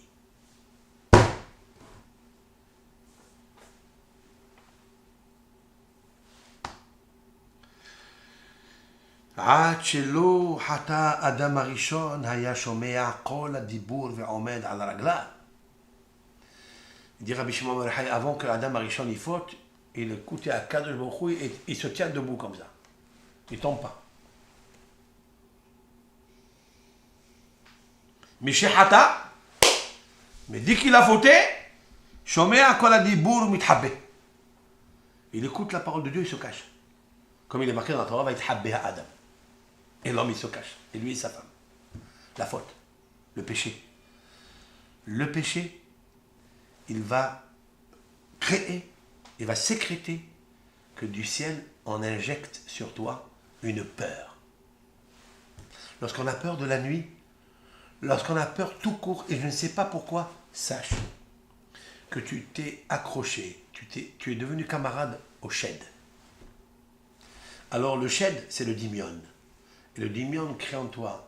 עד שלא חטא אדם הראשון היה שומע כל הדיבור ועומד על רגליו. Il dit Rabbi Shimon bar Yochai, avant que Adam Arishon y faute, il écoutait à Kadosh Baruch Hu et il se tient debout comme ça. Il ne tombe pas. Mishe Hata, mais dès qu'il a fauté, Shomea kol hadibur mithabbe. Il écoute la parole de Dieu, il se cache. Comme il est marqué dans la Torah, va yithabbe Adam. Et l'homme, il se cache. Et lui et sa femme. La faute. Le péché. Le péché, il va créer, il va sécréter que du ciel, on injecte sur toi une peur. Lorsqu'on a peur de la nuit, lorsqu'on a peur tout court, et je ne sais pas pourquoi, sache que tu t'es accroché, tu es devenu camarade au shed. Alors le shed, c'est le dimion. Et le dimion crée en toi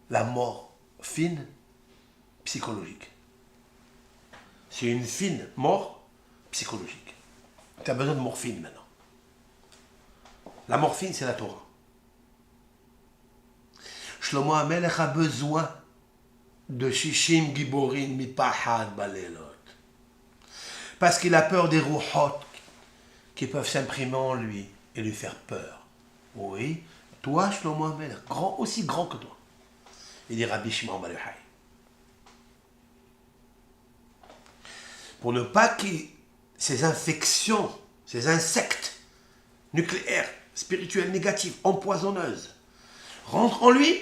la mort fine, psychologique. C'est une fine mort psychologique. Tu as besoin de morphine maintenant. La morphine, c'est la Torah. Shlomo HaMelech a besoin de Shishim Giborim Mipahad Balelot. Parce qu'il a peur des rouhot qui peuvent s'imprimer en lui et lui faire peur. Oui, toi, Shlomo HaMelech, grand, aussi grand que toi. Il dit Rabbi Shimon bar Yochai. Pour ne pas que ces infections, ces insectes nucléaires, spirituelles, négatives, empoisonneuses, rentre en lui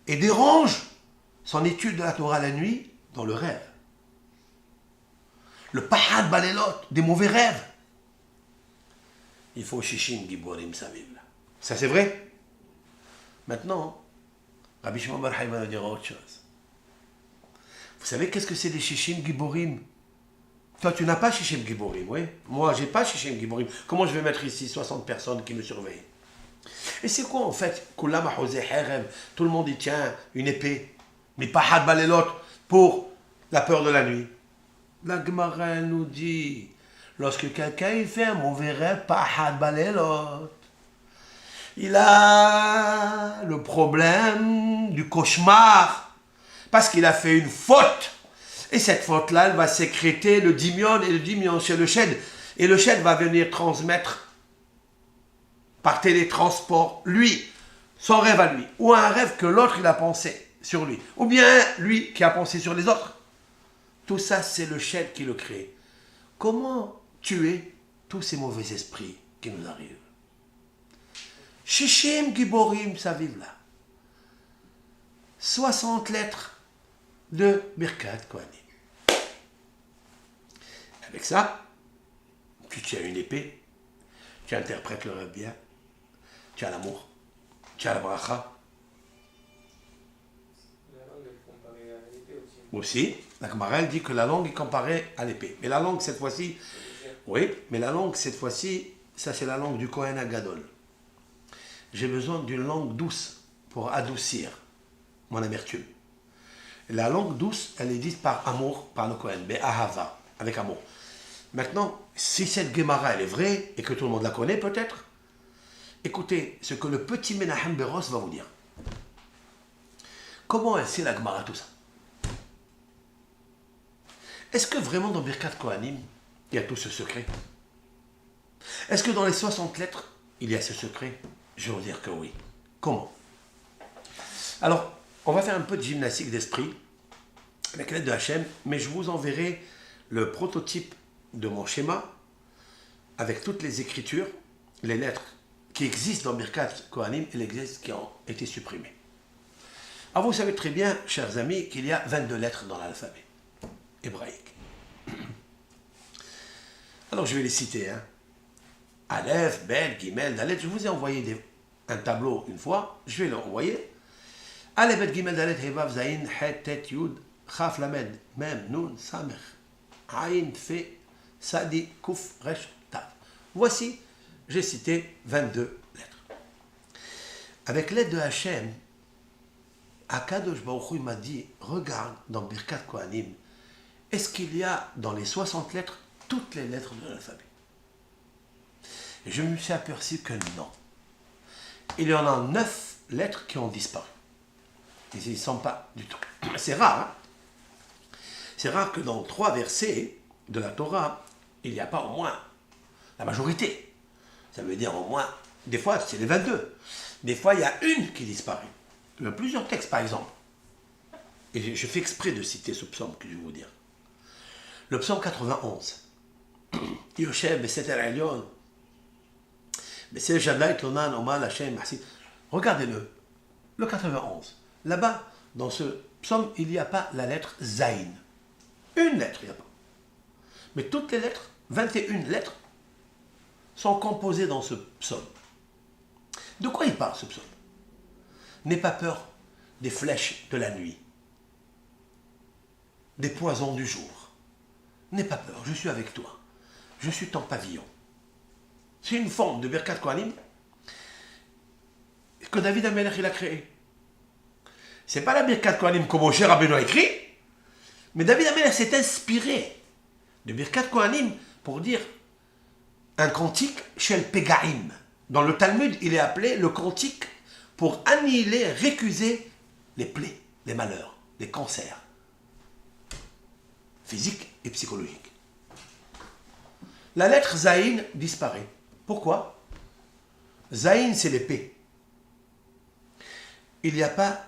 et dérange son étude de la Torah la nuit dans le rêve. Le pahad balelot, des mauvais rêves. Il faut shishim giborim saviv. Ça c'est vrai. Maintenant, Rabbi Shimon bar Yochai va nous dire autre chose. Vous savez qu'est-ce que c'est des shishim giborim? Toi, tu n'as pas shishim giborim, oui? Moi, j'ai pas shishim giborim. Comment je vais mettre ici 60 personnes qui me surveillent? Et c'est quoi en fait? Tout le monde y tient une épée. Mais pahad balelot pour la peur de la nuit. La Gemara nous dit, lorsque quelqu'un il fait un mauvais rêve, pahad balelot, il a le problème du cauchemar, parce qu'il a fait une faute. Et cette faute-là, elle va sécréter le dimion, et le dimion c'est le shed. Et le shed va venir transmettre par télétransport, lui, son rêve à lui, ou un rêve que l'autre il a pensé sur lui, ou bien lui qui a pensé sur les autres. Tout ça, c'est le shed qui le crée. Comment tuer tous ces mauvais esprits qui nous arrivent? Shishim Giborim, ça vive là. 60 lettres de Birkat Kohanim. Avec ça, tu tiens une épée, tu interprètes le rêve bien, tu as l'amour, tu as la bracha. La langue est comparée à l'épée aussi. Aussi, la Gemara elle dit que la langue est comparée à l'épée. Mais la langue, cette fois-ci, oui, mais la langue, cette fois-ci, ça c'est la langue du Kohen Agadol. J'ai besoin d'une langue douce pour adoucir mon amertume. Et la langue douce, elle est dite par amour, par le Kohen, Be'ahava, avec amour. Maintenant, si cette Gemara, elle est vraie, et que tout le monde la connaît peut-être, écoutez ce que le petit Menahem Beros va vous dire. Comment elle sait la Gemara tout ça? Est-ce que vraiment dans Birkat Kohanim, il y a tout ce secret? Est-ce que dans les 60 lettres, il y a ce secret? Je vais vous dire que oui. Comment? Alors, on va faire un peu de gymnastique d'esprit avec l'aide de Hachem, mais je vous enverrai le prototype de mon schéma avec toutes les écritures, les lettres qui existent dans Birkat Kohanim et les qui ont été supprimées. Alors vous savez très bien, chers amis, qu'il y a 22 lettres dans l'alphabet hébraïque. Alors je vais les citer. Aleph, Bet, Gimel, Dalet. Je vous ai envoyé un tableau une fois. Je vais l'envoyer. Aleph, Bet, Gimel, Dalet, Hevav, Zayin, Het, Tet, Yud, Chaf, Lamed, Mem, Nun, Samech, Ayin, Fe, Sadi, Kouf, Resh, Tav. Voici, j'ai cité 22 lettres. Avec l'aide de Hachem, Akadosh Baruch Hu m'a dit, regarde dans Birkat Kohanim, est-ce qu'il y a dans les 60 lettres toutes les lettres de l'alphabet? Et je me suis aperçu que non. Il y en a 9 lettres qui ont disparu. Ils n'y sont pas du tout. C'est rare, hein? C'est rare que dans 3 versets de la Torah, il n'y a pas au moins la majorité. Ça veut dire au moins, des fois c'est les 22. Des fois il y a une qui disparaît. Il y a plusieurs textes par exemple. Et je fais exprès de citer ce psaume que je vais vous dire. Le psaume 91. Yoshev Beseter Elyon. Beseter Jadait Lonan Omal Hashem Mahsi. Regardez-le. Le 91. Là-bas, dans ce psaume, il n'y a pas la lettre Zayin. Une lettre, il n'y a pas. Mais toutes les lettres, 21 lettres, sont composées dans ce psaume. De quoi il parle ce psaume? N'aie pas peur des flèches de la nuit, des poisons du jour. N'aie pas peur, je suis avec toi. Je suis ton pavillon. C'est une forme de Birkat Kohanim que David Amelech il a créé. C'est pas la Birkat Kohanim que Moshe Rabbeinu a écrit, mais David Amelech s'est inspiré de Birkat Kohanim pour dire un cantique Shel Pegaim. Dans le Talmud, il est appelé le cantique pour annihiler, récuser les plaies, les malheurs, les cancers physiques et psychologiques. La lettre Zayin disparaît. Pourquoi? Zayin, c'est l'épée. Il n'y a pas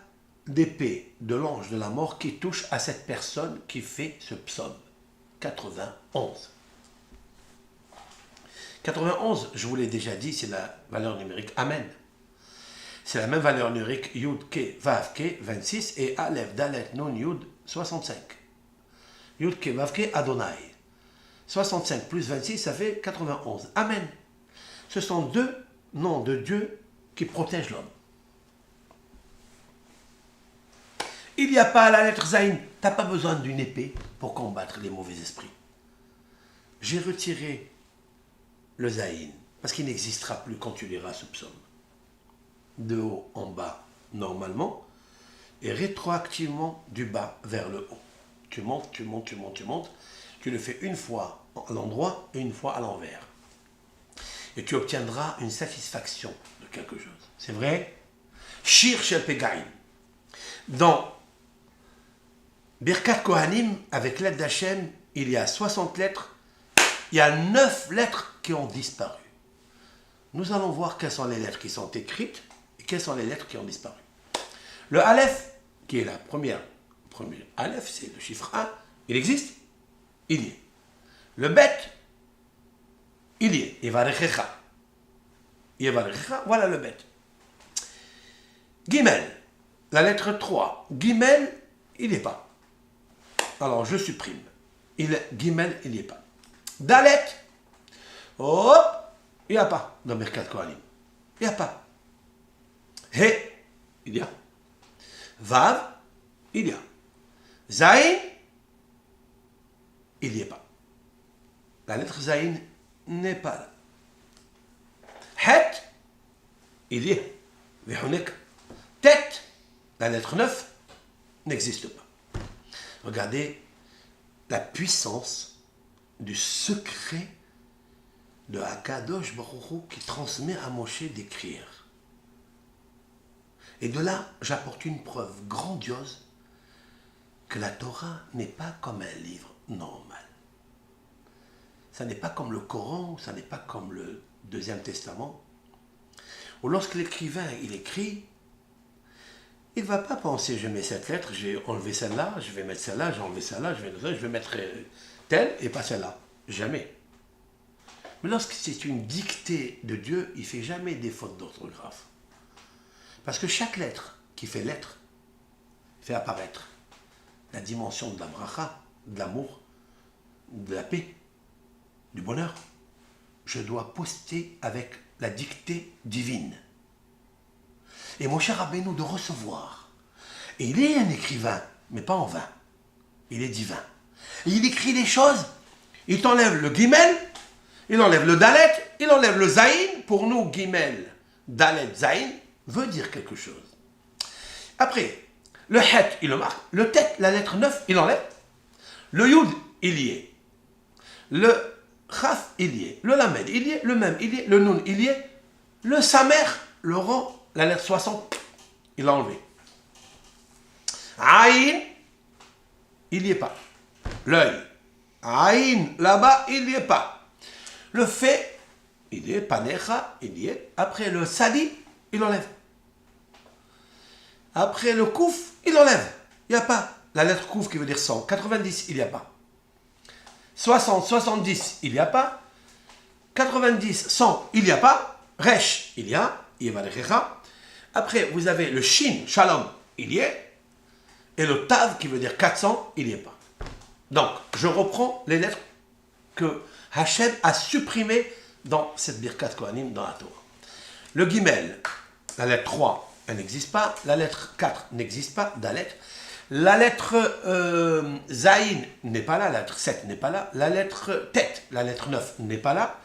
d'épée de l'ange de la mort qui touche à cette personne qui fait ce psaume. 91. 91, je vous l'ai déjà dit, c'est la valeur numérique Amen. C'est la même valeur numérique, Yud, Ke, Vav, Ke, 26, et Aleph, Dalet, Nun, Yud, 65. Yud, Ke, Vav, Ke, Adonai. 65 plus 26, ça fait 91. Amen. Ce sont deux noms de Dieu qui protègent l'homme. Il n'y a pas la lettre Zayin. Tu n'as pas besoin d'une épée pour combattre les mauvais esprits. J'ai retiré le Zayin parce qu'il n'existera plus quand tu liras ce psaume. De haut en bas, normalement, et rétroactivement du bas vers le haut. Tu montes, tu montes, tu montes, tu montes. Tu le fais une fois à l'endroit et une fois à l'envers. Et tu obtiendras une satisfaction de quelque chose. C'est vrai? Shir Shel Pegaim. Dans Birkat Kohanim, avec l'aide d'Hachem, il y a 60 lettres. Il y a 9 lettres qui ont disparu. Nous allons voir quelles sont les lettres qui sont écrites et quelles sont les lettres qui ont disparu. Le Aleph, qui est la première Aleph, c'est le chiffre 1, il existe? Il y est. Le Bet, il y est. Yevarechecha. Yevarechecha, voilà le Bet. Gimel, la lettre 3. Gimel, il n'y est pas. Alors, je supprime. Gimel, il n'y est pas. Dalet, hop, il n'y a pas dans Birkat Kohanim. Il n'y a pas. He, il y a. Vav, il y a. Zayin, il n'y est pas. La lettre Zayin n'est pas là. Het, il y est. Vehunek. Tet, la lettre 9, n'existe pas. Regardez la puissance du secret de Akadosh Baruch Hu qui transmet à Moshe d'écrire. Et de là, j'apporte une preuve grandiose que la Torah n'est pas comme un livre normal. Ça n'est pas comme le Coran, ça n'est pas comme le Deuxième Testament, où lorsque l'écrivain il écrit, il ne va pas penser, je mets cette lettre, j'ai enlevé celle-là, je vais mettre celle-là, j'ai enlevé celle-là, je vais mettre telle et pas celle-là. Jamais. Mais lorsque c'est une dictée de Dieu, il ne fait jamais des fautes d'orthographe. Parce que chaque lettre qui fait lettre fait apparaître la dimension de la bracha, de l'amour, de la paix, du bonheur. Je dois poster avec la dictée divine. Et mon cher Rabbeinu de recevoir. Et il est un écrivain, mais pas en vain. Il est divin. Et il écrit des choses. Il t'enlève le Gimel, il enlève le Dalet, il enlève le Zayin. Pour nous, Gimel, Dalet, Zayin veut dire quelque chose. Après, le Het, il le marque. Le Tet, la lettre 9, il enlève. Le Yud, il y est. Le Chaf, il y est. Le Lamed, il y est. Le Mem, il y est. Le Nun, il y est. Le Samer, le rang, la lettre 60, il l'a enlevé. Aïn, il n'y est pas. L'œil. Aïn, là-bas, il n'y est pas. Le fait, il y est. Panecha, il y est. Après le Sadi, il enlève. Après le Kouf, il enlève. Il n'y a pas. La lettre Kouf qui veut dire 100. 90, il n'y a pas. 60, 70, il n'y a pas. 90, 100, il n'y a pas. Resh, il y a. Yevarechecha. Après, vous avez le Shin, Shalom, il y est. Et le Tav, qui veut dire 400, il n'y est pas. Donc, je reprends les lettres que Hachem a supprimées dans cette Birkat Kohanim, dans la Torah. Le Gimel, la lettre 3, elle n'existe pas. La lettre 4 n'existe pas, Dalet. La lettre Zayin n'est pas là. La lettre 7 n'est pas là. La lettre Tet, la lettre 9 n'est pas là.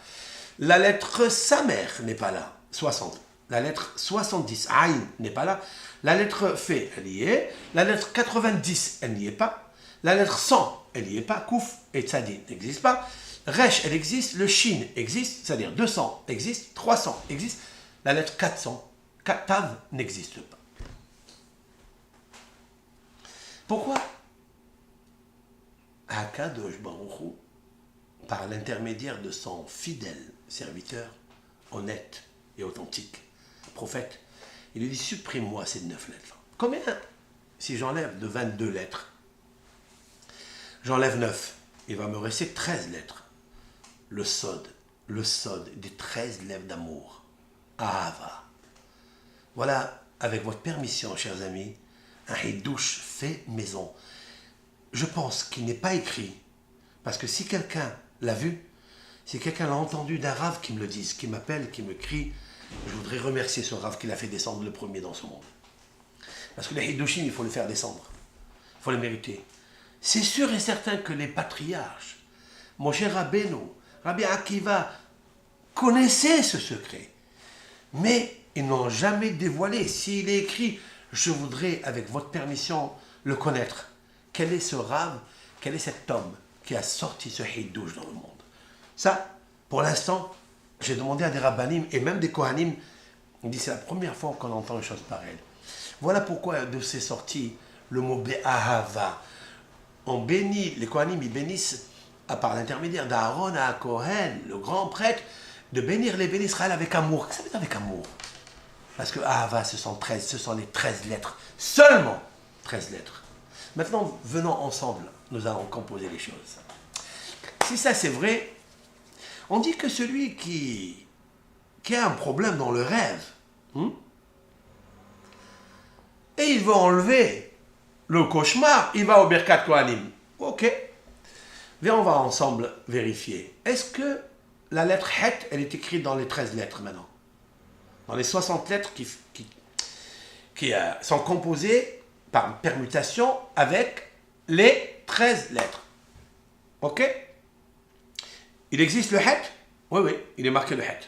La lettre Samer n'est pas là. 60. La lettre 70, Aïn, n'est pas là. La lettre Fe, elle y est. La lettre 90, elle n'y est pas. La lettre 100, elle n'y est pas. Kouf et Tzadi n'existent pas. Resh, elle existe. Le Shin existe, c'est-à-dire 200 existe. 300 existe. La lettre 400, Tav, n'existe pas. Pourquoi Akadosh Baruch Hu, par l'intermédiaire de son fidèle serviteur, honnête et authentique, prophète, il lui dit, supprime-moi ces 9 lettres. Combien? Si j'enlève de 22 lettres, j'enlève 9, il va me rester 13 lettres. Le sod des 13 lèvres d'amour. Ahava. Voilà, avec votre permission, chers amis, un hidouche fait maison. Je pense qu'il n'est pas écrit, parce que si quelqu'un l'a vu, si quelqu'un l'a entendu d'un rave qui me le dise, qui m'appelle, qui me crie, je voudrais remercier ce rave qui l'a fait descendre le premier dans ce monde. Parce que les hidouchim, il faut le faire descendre. Il faut le mériter. C'est sûr et certain que les patriarches, Moshe Rabbeinu, Rabbi Akiva, connaissaient ce secret. Mais ils n'ont jamais dévoilé. S'il est écrit, je voudrais, avec votre permission, le connaître. Quel est ce rave, quel est cet homme qui a sorti ce hidouche dans le monde? Ça, pour l'instant, j'ai demandé à des rabbanim et même des kohanim, ils disent c'est la première fois qu'on entend une chose pareille. Voilà pourquoi de ces sorties, le mot Be'ahava. On bénit, les kohanim, ils bénissent par l'intermédiaire d'Aaron à Kohen, le grand prêtre, de bénir les bénis Israël avec amour. Qu'est-ce que ça veut dire avec amour? Parce que Ahava, ce sont les 13 lettres. Seulement 13 lettres. Maintenant, venons ensemble, nous allons composer les choses. Si ça c'est vrai, on dit que celui qui a un problème dans le rêve, et il veut enlever le cauchemar, il va au Birkat Kohanim. Ok. Viens, on va ensemble vérifier. Est-ce que la lettre Het, elle est écrite dans les 13 lettres maintenant? Dans les 60 lettres qui sont composées par permutation avec les 13 lettres. Ok? Il existe le Het? Oui, oui, il est marqué le Het.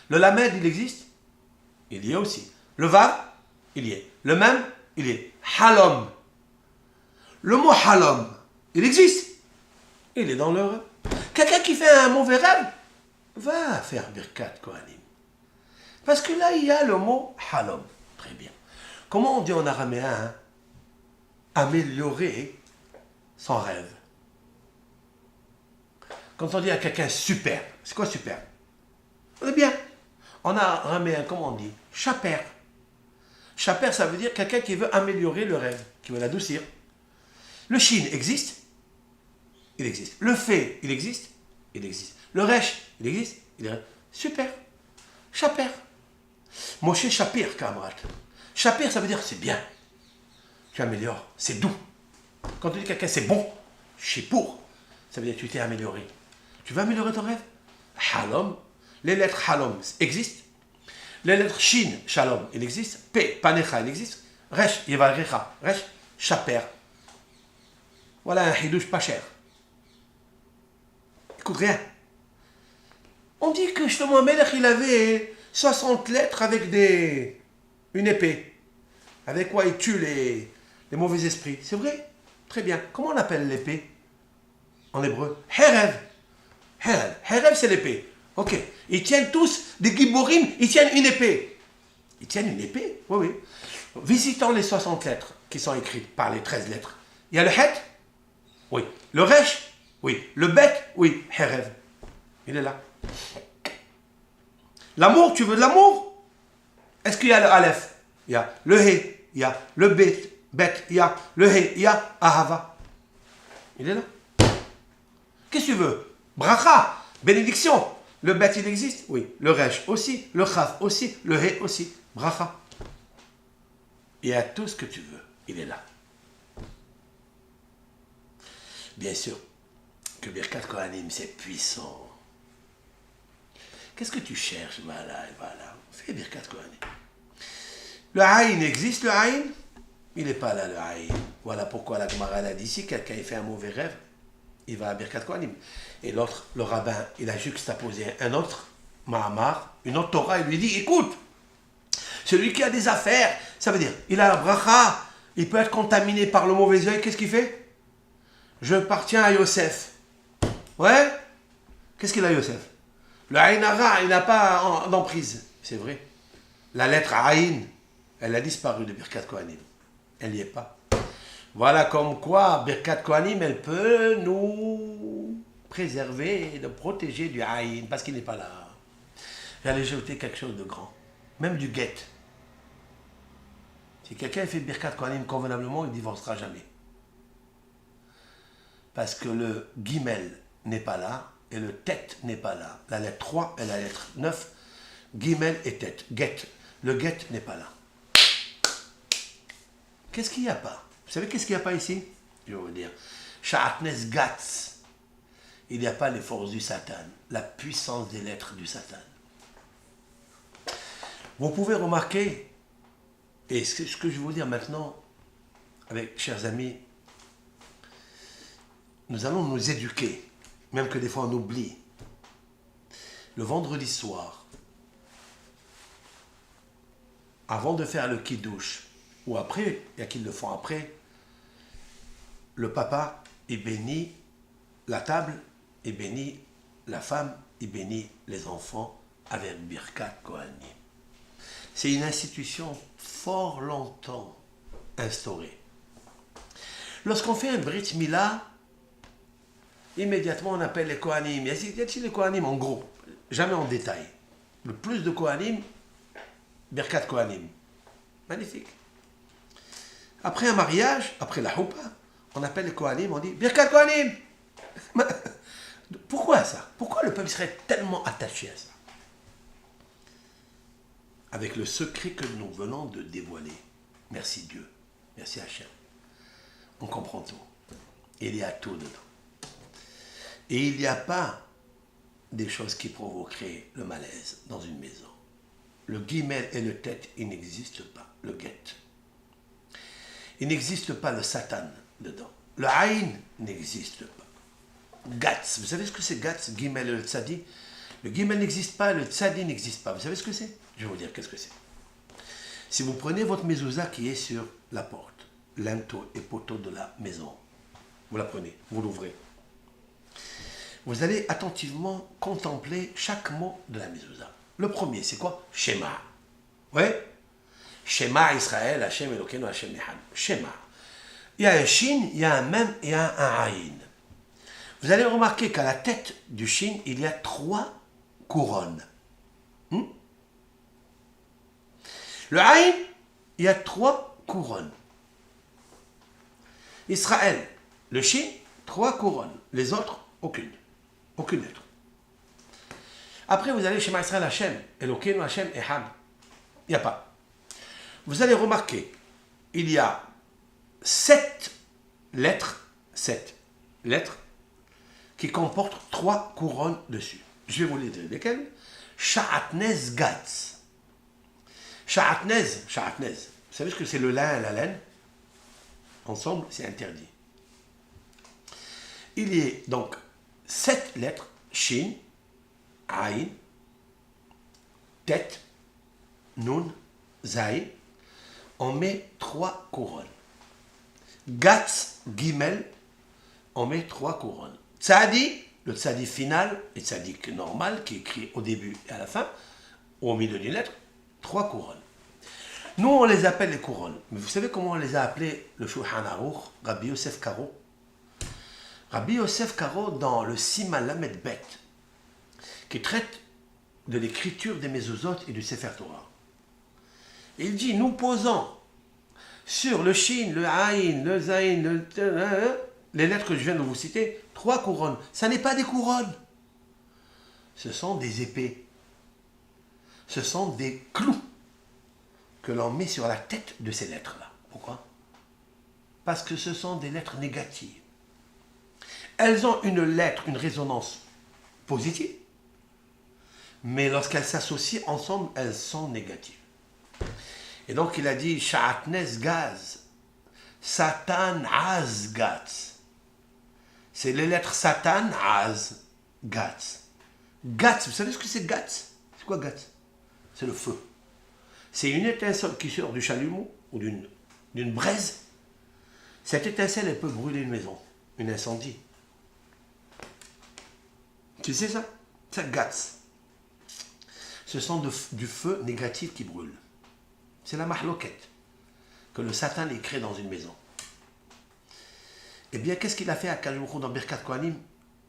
Le Lamed, il existe? Il y est aussi. Le Vav, il y est. Le Mem, il y est. Halom. Le mot Halom, il existe? Il est dans le rêve. Quelqu'un qui fait un mauvais rêve va faire Birkat Kohanim. Parce que là, il y a le mot Halom. Très bien. Comment on dit en araméen améliorer son rêve? Quand on dit à quelqu'un super, c'est quoi super? On est bien. En araméen, comment on dit? Chaper. Chaper, ça veut dire quelqu'un qui veut améliorer le rêve, qui veut l'adoucir. Le shin existe? Il existe. Le fait, il existe? Il existe. Le resh, il existe? Il existe. Super. Chaper. Moshe Shapir, camarade. Shapir, ça veut dire c'est bien. Tu améliores. C'est doux. Quand tu dis quelqu'un c'est bon, Shipour, ça veut dire que tu t'es amélioré. Tu veux améliorer ton rêve? Halom. Les lettres Halom existent. Les lettres Shin, Shalom, il existe. P, Panecha, il existe. Resh, Yevarecha. Resh, Chaper. Voilà un hidouche pas cher. Écoute rien. On dit que Shlomo Melech, il avait 60 lettres avec une épée. Avec quoi il tue les mauvais esprits. C'est vrai? Très bien. Comment on appelle l'épée en hébreu? Herev. Herev. Herev, c'est l'épée. Ok. Ils tiennent tous des giborim, ils tiennent une épée. Ils tiennent une épée? Oui, oui. Visitons les 60 lettres qui sont écrites par les 13 lettres. Il y a le Het? Oui. Le Resh? Oui. Le Bet? Oui. Herev. Il est là. L'amour, tu veux de l'amour? Est-ce qu'il y a le Aleph? Il y a le He, il y a le Bet, il y a le He, il y a Ahava. Il est là. Qu'est-ce que tu veux? Bracha, bénédiction. Le Bet, il existe? Oui. Le Resh aussi, le Chaf aussi, le He aussi. Bracha. Il y a tout ce que tu veux. Il est là. Bien sûr que Birkat Kohanim, c'est puissant. Qu'est-ce que tu cherches? Voilà, voilà. Fais Birkat Kohanim. Le Aïn existe, le Aïn? Il n'est pas là, le Aïn. Voilà pourquoi la Gemara a dit, si quelqu'un fait un mauvais rêve, il va à Birkat Kohanim. Et l'autre, le rabbin, il a juxtaposé un autre Mahamar, une autre Torah, il lui dit, écoute, celui qui a des affaires, ça veut dire, il a la bracha, il peut être contaminé par le mauvais œil, qu'est-ce qu'il fait? Je appartiens à Yosef. Ouais? Qu'est-ce qu'il a, Yosef? Le Aïn Hara, il n'a pas d'emprise. C'est vrai. La lettre Aïn, elle a disparu de Birkat Kohanim. Elle n'y est pas. Voilà comme quoi Birkat Kohanim, elle peut nous préserver et nous protéger du Aïn, parce qu'il n'est pas là. J'allais jeter quelque chose de grand. Même du guet. Si quelqu'un fait Birkat Kohanim convenablement, il ne divorcera jamais. Parce que le Gimel n'est pas là, et le Tet n'est pas là. La lettre 3 et la lettre 9, Gimel et Tet. Get. Le Get n'est pas là. Qu'est-ce qu'il n'y a pas? Vous savez qu'est-ce qu'il n'y a pas ici? Je vais vous dire. Sha'atnes Gatz. Il n'y a pas les forces du Satan, la puissance des lettres du Satan. Vous pouvez remarquer, et ce que je vais vous dire maintenant, avec chers amis, nous allons nous éduquer, même que des fois on oublie. Le vendredi soir, avant de faire le kiddush, ou après, il y a qui le font après, le papa, il bénit la table, il bénit la femme, il bénit les enfants avec Birkat Kohanim. C'est une institution fort longtemps instaurée. Lorsqu'on fait un Brit Mila, immédiatement on appelle les Kohanim. Y a-t-il les Kohanim en gros? Jamais en détail. Le plus de Kohanim, Birkat Kohanim. Magnifique. Après un mariage, après la Houpa, on appelle les Kohanim, on dit Birkat Kohanim. Pourquoi ça? Pourquoi le peuple serait tellement attaché à ça? Avec le secret que nous venons de dévoiler. Merci Dieu. Merci Hachem. On comprend tout. Il y a tout dedans. Et il n'y a pas des choses qui provoqueraient le malaise dans une maison. Le guimel et le tête, il n'existe pas. Le guet. Il n'existe pas le satan dedans. Le aïn n'existe pas. Gatz. Vous savez ce que c'est Gatz, guimel et le tzadi? Le guimel n'existe pas, le tzadi n'existe pas. Vous savez ce que c'est? Je vais vous dire qu'est-ce que c'est. Si vous prenez votre mezouza qui est sur la porte, linteau et poteau de la maison, vous la prenez, vous l'ouvrez. Vous allez attentivement contempler chaque mot de la mezouza. Le premier, c'est quoi? Shema. Ouais? Shema Israël, Hachem Elokeinu, Hachem Echad. Shema. Il y a un shin, il y a un mem et il y a un aïn. Vous allez remarquer qu'à la tête du shin, il y a 3 couronnes. Le aïn, il y a 3 couronnes. Israël, le shin, 3 couronnes. Les autres, aucune. Aucune lettre. Après, vous allez chez Israël Hachem, Elokeinu Hachem Echad. Il n'y a pas. Vous allez remarquer, il y a 7 lettres, qui comportent 3 couronnes dessus. Je vais vous les dire. Lesquelles? Sha'atnez Gatz. Sha'atnez. Vous savez ce que c'est le lin et la laine? Ensemble, c'est interdit. Il y a donc 7 lettres, Shin, Aïn, Tet, Nun, Zaï. On met 3 couronnes. Gatz, Gimel, on met 3 couronnes. Tzadi, le tzadi final, et tzadik normal, qui est écrit au début et à la fin, au milieu d'une lettre, 3 couronnes. Nous, on les appelle les couronnes. Mais vous savez comment on les a appelés le Shulchan Aruch, Rabbi Yosef Karo? Rabbi Yosef Karo, dans le Siman Lamed Bet, qui traite de l'écriture des Mezuzot et du Sefer Torah. Il dit, nous posons sur le Shin, le Aïn, le Zaïn, les lettres que je viens de vous citer, 3 couronnes. Ça n'est pas des couronnes. Ce sont des épées. Ce sont des clous que l'on met sur la tête de ces lettres-là. Pourquoi? Parce que ce sont des lettres négatives. Elles ont une lettre, une résonance positive, mais lorsqu'elles s'associent ensemble, elles sont négatives. Et donc il a dit Sha'atnez Gaz, Satan Az Gatz. C'est les lettres Satan Az Gatz. Gatz, vous savez ce que c'est Gatz? C'est quoi Gatz? C'est le feu. C'est une étincelle qui sort du chalumeau ou d'une braise. Cette étincelle, elle peut brûler une maison, une incendie. Tu sais ça? Ça Gatz. Ce sont du feu négatif qui brûle. C'est la mahloket que le Satan est créé dans une maison. Eh bien, qu'est-ce qu'il a fait à Kajoukou dans Birkat Kohanim?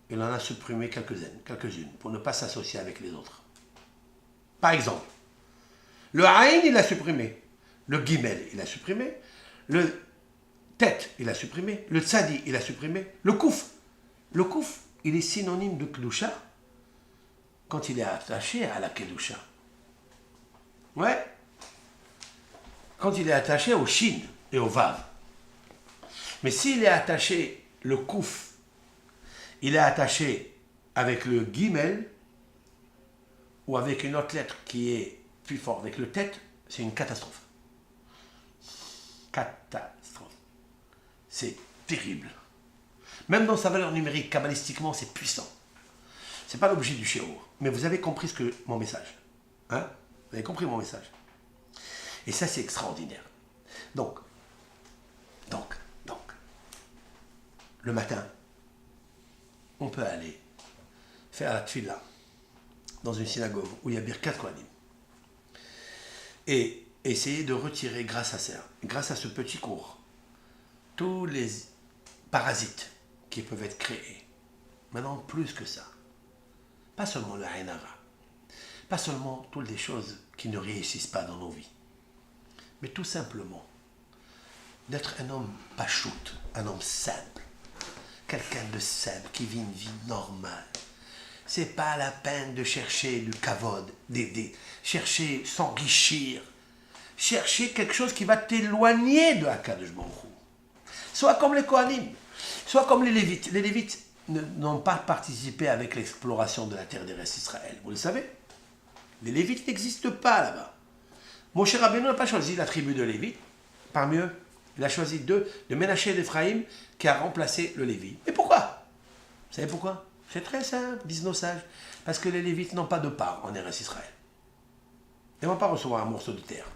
Il en a supprimé quelques-unes pour ne pas s'associer avec les autres. Par exemple, le Aïn, il a supprimé. Le Gimel, il a supprimé. Le Tet, il a supprimé. Le Tzadi, il a supprimé. Le Kouf. Le Kouf, il est synonyme de Kedusha quand il est attaché à la Kedusha. Ouais. Quand il est attaché au Shin, et au vav. Mais s'il est attaché, le kouf, il est attaché avec le guimel ou avec une autre lettre qui est plus forte, avec le tête, c'est une catastrophe. Catastrophe. C'est terrible. Même dans sa valeur numérique, kabbalistiquement, c'est puissant. Ce n'est pas l'objet du shiur. Mais vous avez compris mon message. Hein? Vous avez compris mon message. Et ça, c'est extraordinaire. Donc, le matin, on peut aller faire la tfila dans une synagogue où il y a Birkat Kohanim et essayer de retirer grâce à ce petit cours, tous les parasites qui peuvent être créés. Maintenant, plus que ça, pas seulement le hainara, pas seulement toutes les choses qui ne réussissent pas dans nos vies, mais tout simplement d'être un homme pachout, un homme simple, quelqu'un de simple qui vit une vie normale. C'est pas la peine de chercher du kavod, chercher s'enrichir, chercher quelque chose qui va t'éloigner de Akadosh Baruch Hu. Soit comme les Kohanim, soit comme les Lévites. Les Lévites n'ont pas participé avec l'exploration de la terre des restes d'Israël. Vous le savez? Les Lévites n'existent pas là-bas. Moshe Rabbeinu n'a pas choisi la tribu de Lévi. Parmi eux, il a choisi de Ménaché et d'Éphraïm qui a remplacé le Lévi. Et pourquoi? Vous savez pourquoi? C'est très simple, disent nos sages. Parce que les Lévites n'ont pas de part en Eretz Israël. Ils ne vont pas recevoir un morceau de terre.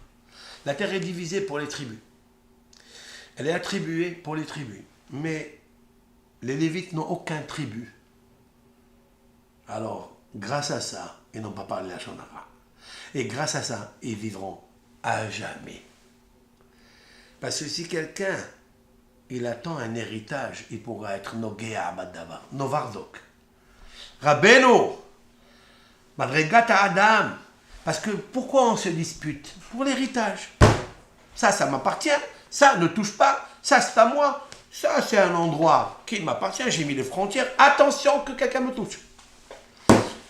La terre est divisée pour les tribus. Elle est attribuée pour les tribus. Mais les Lévites n'ont aucun tribu. Alors, grâce à ça, ils n'ont pas parlé la Shonara. Et grâce à ça, ils vivront à jamais. Parce que si quelqu'un, il attend un héritage, il pourra être Nogea Abadavar, Novardok. Rabbeinu, Madregata Adam. Parce que pourquoi on se dispute? Pour l'héritage. Ça m'appartient. Ça ne touche pas. Ça, c'est à moi. Ça, c'est un endroit qui m'appartient. J'ai mis les frontières. Attention que quelqu'un me touche.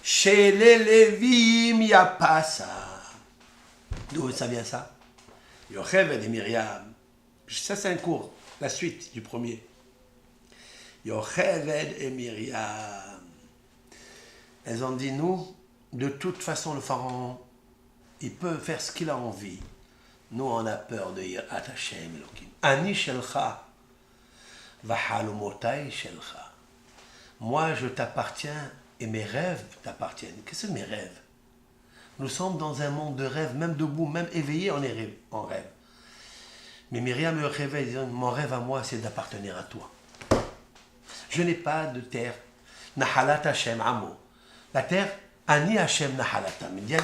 Chez les Lévim, il n'y a pas ça. D'où ça vient ça? Yocheved et Myriam. Ça, c'est un cours. La suite du premier. Yocheved et Myriam. Elles ont dit, nous, de toute façon, le pharaon, il peut faire ce qu'il a envie. Nous, on a peur de Yirat Hashem Elokim. Ani shelcha, v'halomotai shelcha. Moi, je t'appartiens et mes rêves t'appartiennent. Qu'est-ce que mes rêves? Nous sommes dans un monde de rêves, même debout, même éveillé, on est en rêve. Mais Myriam me réveille, disant, mon rêve à moi, c'est d'appartenir à toi. Je n'ai pas de terre. Nahalat Hashem Amo. La terre, Ani Hashem Nahalatam. Il y a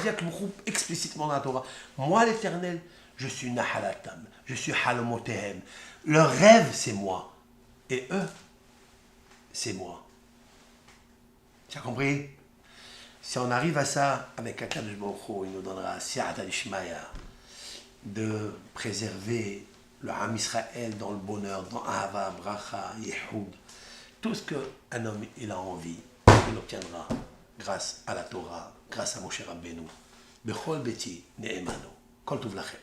explicitement dans la Torah, moi l'Éternel, je suis Nahalatam, je suis Halomotehem. Leur rêve, c'est moi. Et eux, c'est moi. Tu as compris? Si on arrive à ça, avec Akadosh Baruch Hu, il nous donnera Siyata Ishmaya, de préserver le Ham Israël dans le bonheur, dans Ahava, Bracha, Yehoud. Tout ce qu'un homme il a envie, il obtiendra grâce à la Torah, grâce à Moshe Rabbeinu. Bechol Beti Ne'emano. Kol Tov Lachem.